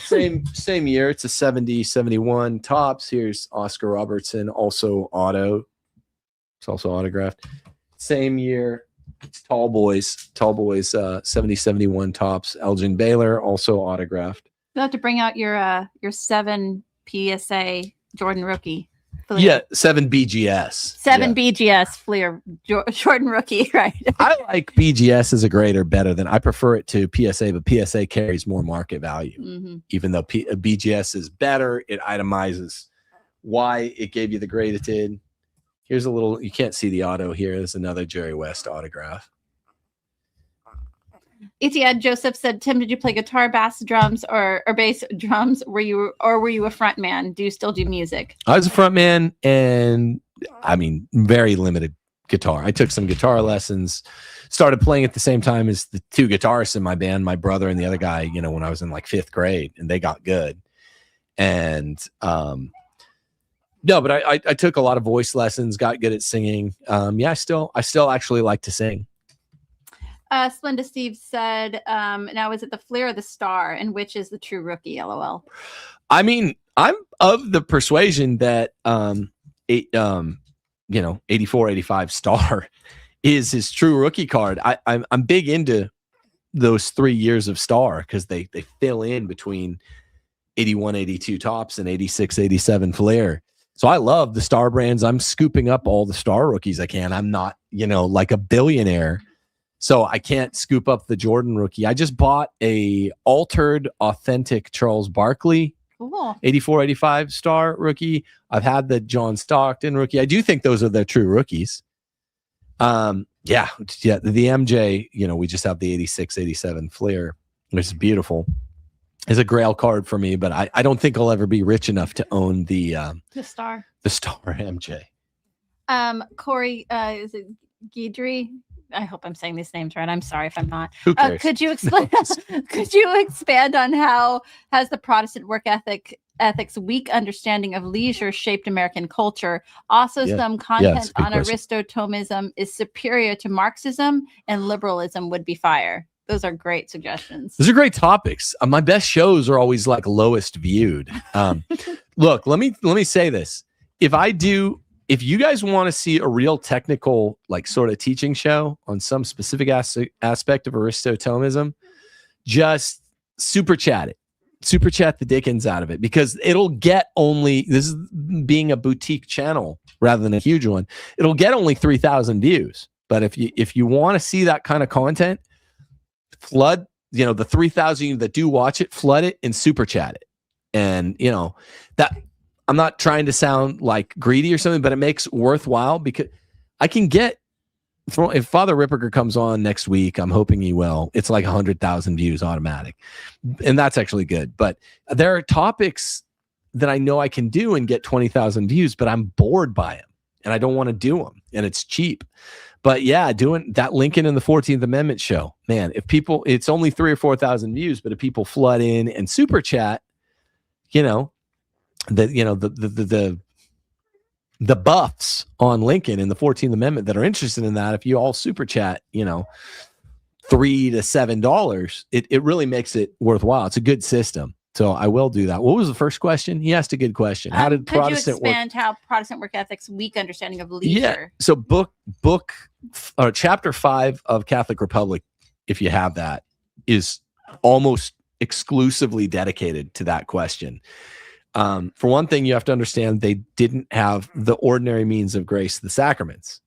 same year. It's a 70-71 tops. Here's Oscar Robertson, also auto. It's also autographed. Same year. It's Tall Boys, 70-71 tops. Elgin Baylor, also autographed. You'll have to bring out your 7 PSA Jordan rookie. Fleer. Yeah, 7 BGS. 7 BGS Fleer Jordan rookie, right? I like BGS as a grade or better than I prefer it to PSA, but PSA carries more market value. Even though BGS is better, it itemizes why it gave you the grade it did. Here's a little, you can't see the auto here. There's another Jerry West autograph. Etihad Joseph said, Tim, did you play guitar, bass, drums, or bass, drums? Were you a front man? Do you still do music? I was a front man, and I mean, very limited guitar. I took some guitar lessons, started playing at the same time as the 2 guitarists in my band, my brother and the other guy, you know, when I was in like 5th grade, and they got good. And no, but I took a lot of voice lessons, got good at singing. Yeah, I still actually like to sing. Splenda Steve said, now is it the Fleer or the Star, and which is the true rookie? LOL. I mean, I'm of the persuasion that 84, 85 Star is his true rookie card. I'm big into those 3 years of Star because they fill in between 81, 82 tops and 86, 87 Flair. So I love the Star brands. I'm scooping up all the Star rookies I can. I'm not, like a billionaire, so I can't scoop up the Jordan rookie. I just bought a altered, authentic Charles Barkley, cool, 84, 85 Star rookie. I've had the John Stockton rookie. I do think those are the true rookies. The MJ, we just have the 86, 87 Flair, which is beautiful. Is a grail card for me, but I don't think I'll ever be rich enough to own the Star. The Star MJ. Corey, is it Guidry? I hope I'm saying these names right. I'm sorry if I'm not. Who cares? Could you explain? Could you expand on how has the Protestant work ethics weak understanding of leisure shaped American culture? Also, some content on Aristotelism is superior to Marxism, and liberalism would be fire. Those are great suggestions. Those are great topics. My best shows are always like lowest viewed. Look, let me say this. If you guys want to see a real technical, like sort of teaching show on some specific aspect of Aristotelianism, just super chat it. Super chat the dickens out of it, because it'll get only, this is being a boutique channel rather than a huge one, it'll get only 3,000 views. But if you want to see that kind of content, flood, the 3,000 that do watch it, flood it and super chat it. And that, I'm not trying to sound like greedy or something, but it makes worthwhile, because I can get, if Father Ripperger comes on next week, I'm hoping he will, it's like 100,000 views automatic. And that's actually good. But there are topics that I know I can do and get 20,000 views, but I'm bored by them and I don't want to do them, and it's cheap. But yeah, doing that Lincoln and the 14th Amendment show, man, if people, it's only 3,000 or 4,000 views, but if people flood in and super chat, the buffs on Lincoln and the 14th Amendment that are interested in that, if you all super chat, $3 to $7, it really makes it worthwhile. It's a good system. So I will do that. What was the first question? He asked a good question. How did Protestant could you expand how Protestant work ethics weak understanding of leisure? Yeah. So book chapter 5 of Catholic Republic, if you have that, is almost exclusively dedicated to that question. For one thing, you have to understand they didn't have the ordinary means of grace, the sacraments.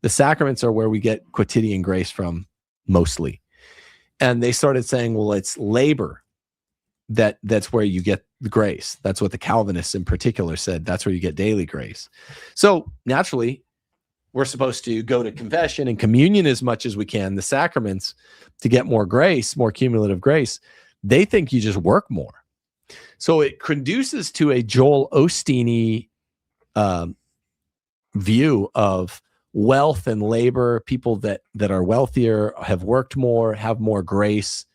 The sacraments are where we get quotidian grace from mostly. And they started saying, well, it's labor that's where you get the grace. That's what the Calvinists in particular said. That's where you get daily grace. So naturally, we're supposed to go to confession and communion as much as we can, the sacraments, to get more grace, more cumulative grace. They think you just work more. So it conduces to a Joel Osteen-y view of wealth and labor, people that are wealthier, have worked more, have more grace,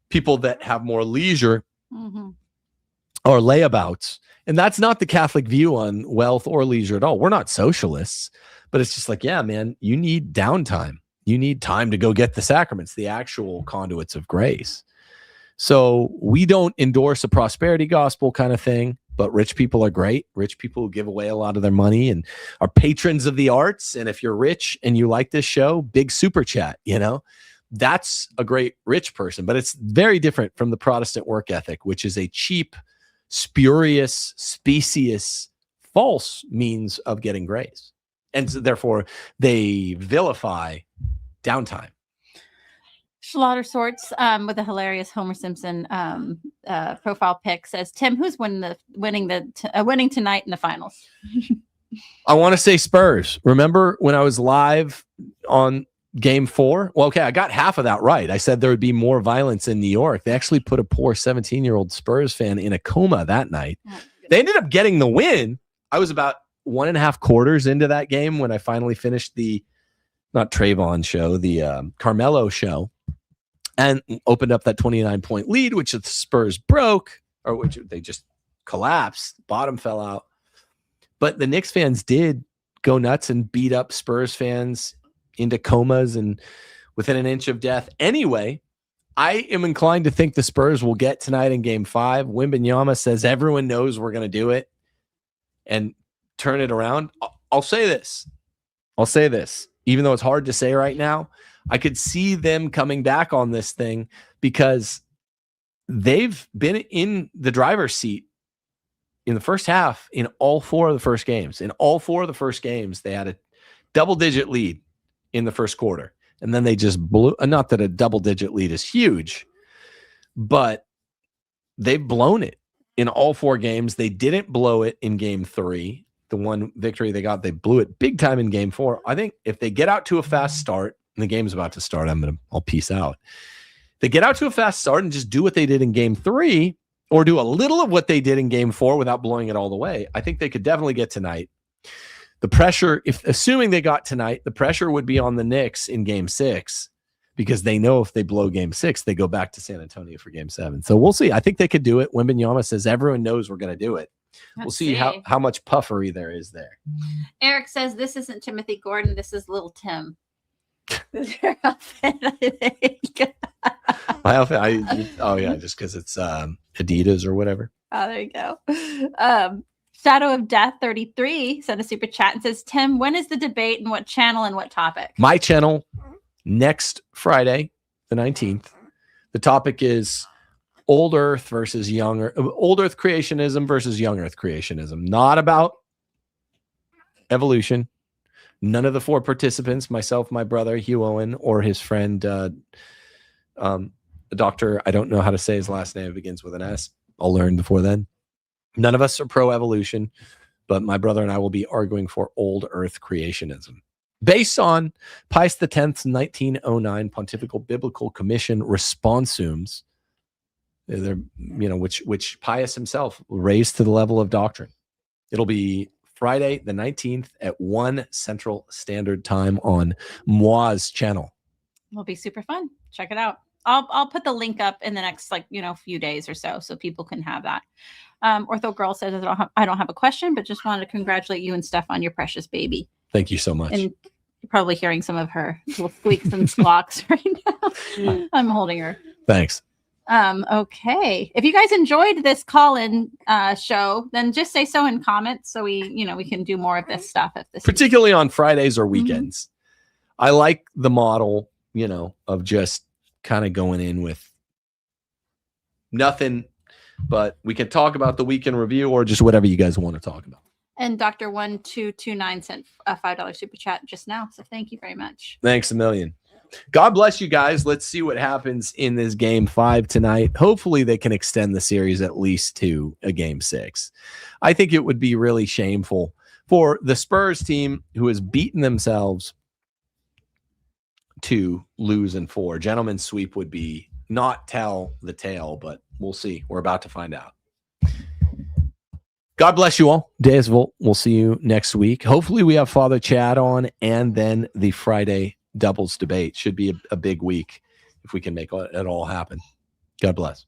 people that have more leisure or layabouts. And that's not the Catholic view on wealth or leisure at all. We're not socialists, but it's just like, yeah, man, you need downtime. You need time to go get the sacraments, the actual conduits of grace. So we don't endorse a prosperity gospel kind of thing, but rich people are great. Rich people give away a lot of their money and are patrons of the arts. And if you're rich and you like this show, big super chat, you know, that's a great rich person. But it's very different from the Protestant work ethic, which is a cheap, spurious, specious, false means of getting grace. And so therefore they vilify downtime. Slaughter Sorts with a hilarious Homer Simpson profile pic says, Tim, who's winning tonight in the finals? I want to say Spurs. Remember when I was live on game 4? Well, okay, I got half of that right. I said there would be more violence in New York. They actually put a poor 17-year-old Spurs fan in a coma that night. They ended up getting the win. I was about 1.5 quarters into that game when I finally finished the, not Trayvon show, the Carmelo show, and opened up that 29-point lead, which the Spurs broke, or which they just collapsed. Bottom fell out. But the Knicks fans did go nuts and beat up Spurs fans into comas and within an inch of death. Anyway, I am inclined to think the Spurs will get tonight in game 5. Wembanyama says everyone knows we're going to do it and turn it around. I'll say this. Even though it's hard to say right now, I could see them coming back on this thing because they've been in the driver's seat in the first half in all 4 of the first games. In all 4 of the first games, they had a double-digit lead in the first quarter. And then they just blew, not that a double-digit lead is huge, but they've blown it in all 4 games. They didn't blow it in game 3. The one victory they got, they blew it big time in game 4. I think if they get out to a fast start, and the game's about to start, I'll peace out. They get out to a fast start and just do what they did in game 3, or do a little of what they did in game 4 without blowing it all the way. I think they could definitely get tonight. The pressure, assuming they got tonight, the pressure would be on the Knicks in game 6, because they know if they blow game 6, they go back to San Antonio for game 7. So we'll see. I think they could do it. Wembanyama says everyone knows we're going to do it. We'll see how much puffery there is there. Eric says this isn't Timothy Gordon. This is Little Tim. This is your outfit, I think. My outfit, just because it's Adidas or whatever. Oh, there you go. Shadow of Death 33 sent a super chat and says, Tim, when is the debate and what channel and what topic? My channel next Friday, the 19th. The topic is old Earth versus young Earth, old Earth creationism versus young Earth creationism. Not about evolution. None of the 4 participants, myself, my brother, Hugh Owen, or his friend, Dr. I don't know how to say his last name. It begins with an S. I'll learn before then. None of us are pro-evolution, but my brother and I will be arguing for old Earth creationism based on Pius X's 1909 Pontifical Biblical Commission responsums, which Pius himself raised to the level of doctrine. It'll be Friday the 19th at 1 Central Standard Time on Moi's channel. It'll be super fun. Check it out. I'll put the link up in the next few days or so people can have that. Ortho Girl says I don't have a question, but just wanted to congratulate you and Steph on your precious baby. Thank you so much. And you're probably hearing some of her little squeaks and squawks right now. I'm holding her. Thanks. Okay. If you guys enjoyed this call-in show, then just say so in comments so we can do more of this stuff. Particularly on Fridays or weekends. I like the model, of just kind of going in with nothing, but we can talk about the week in review or just whatever you guys want to talk about. And Dr. 1229 sent a $5 super chat just now. So thank you very much. Thanks a million. God bless you guys. Let's see what happens in this game 5 tonight. Hopefully they can extend the series at least to a game 6. I think it would be really shameful for the Spurs team, who has beaten themselves, to lose in 4. Gentleman's sweep would be not tell the tale, but we'll see. We're about to find out. God bless you all. We'll see you next week. Hopefully we have Father Chad on, and then the Friday doubles debate. Should be a big week if we can make it all happen. God bless.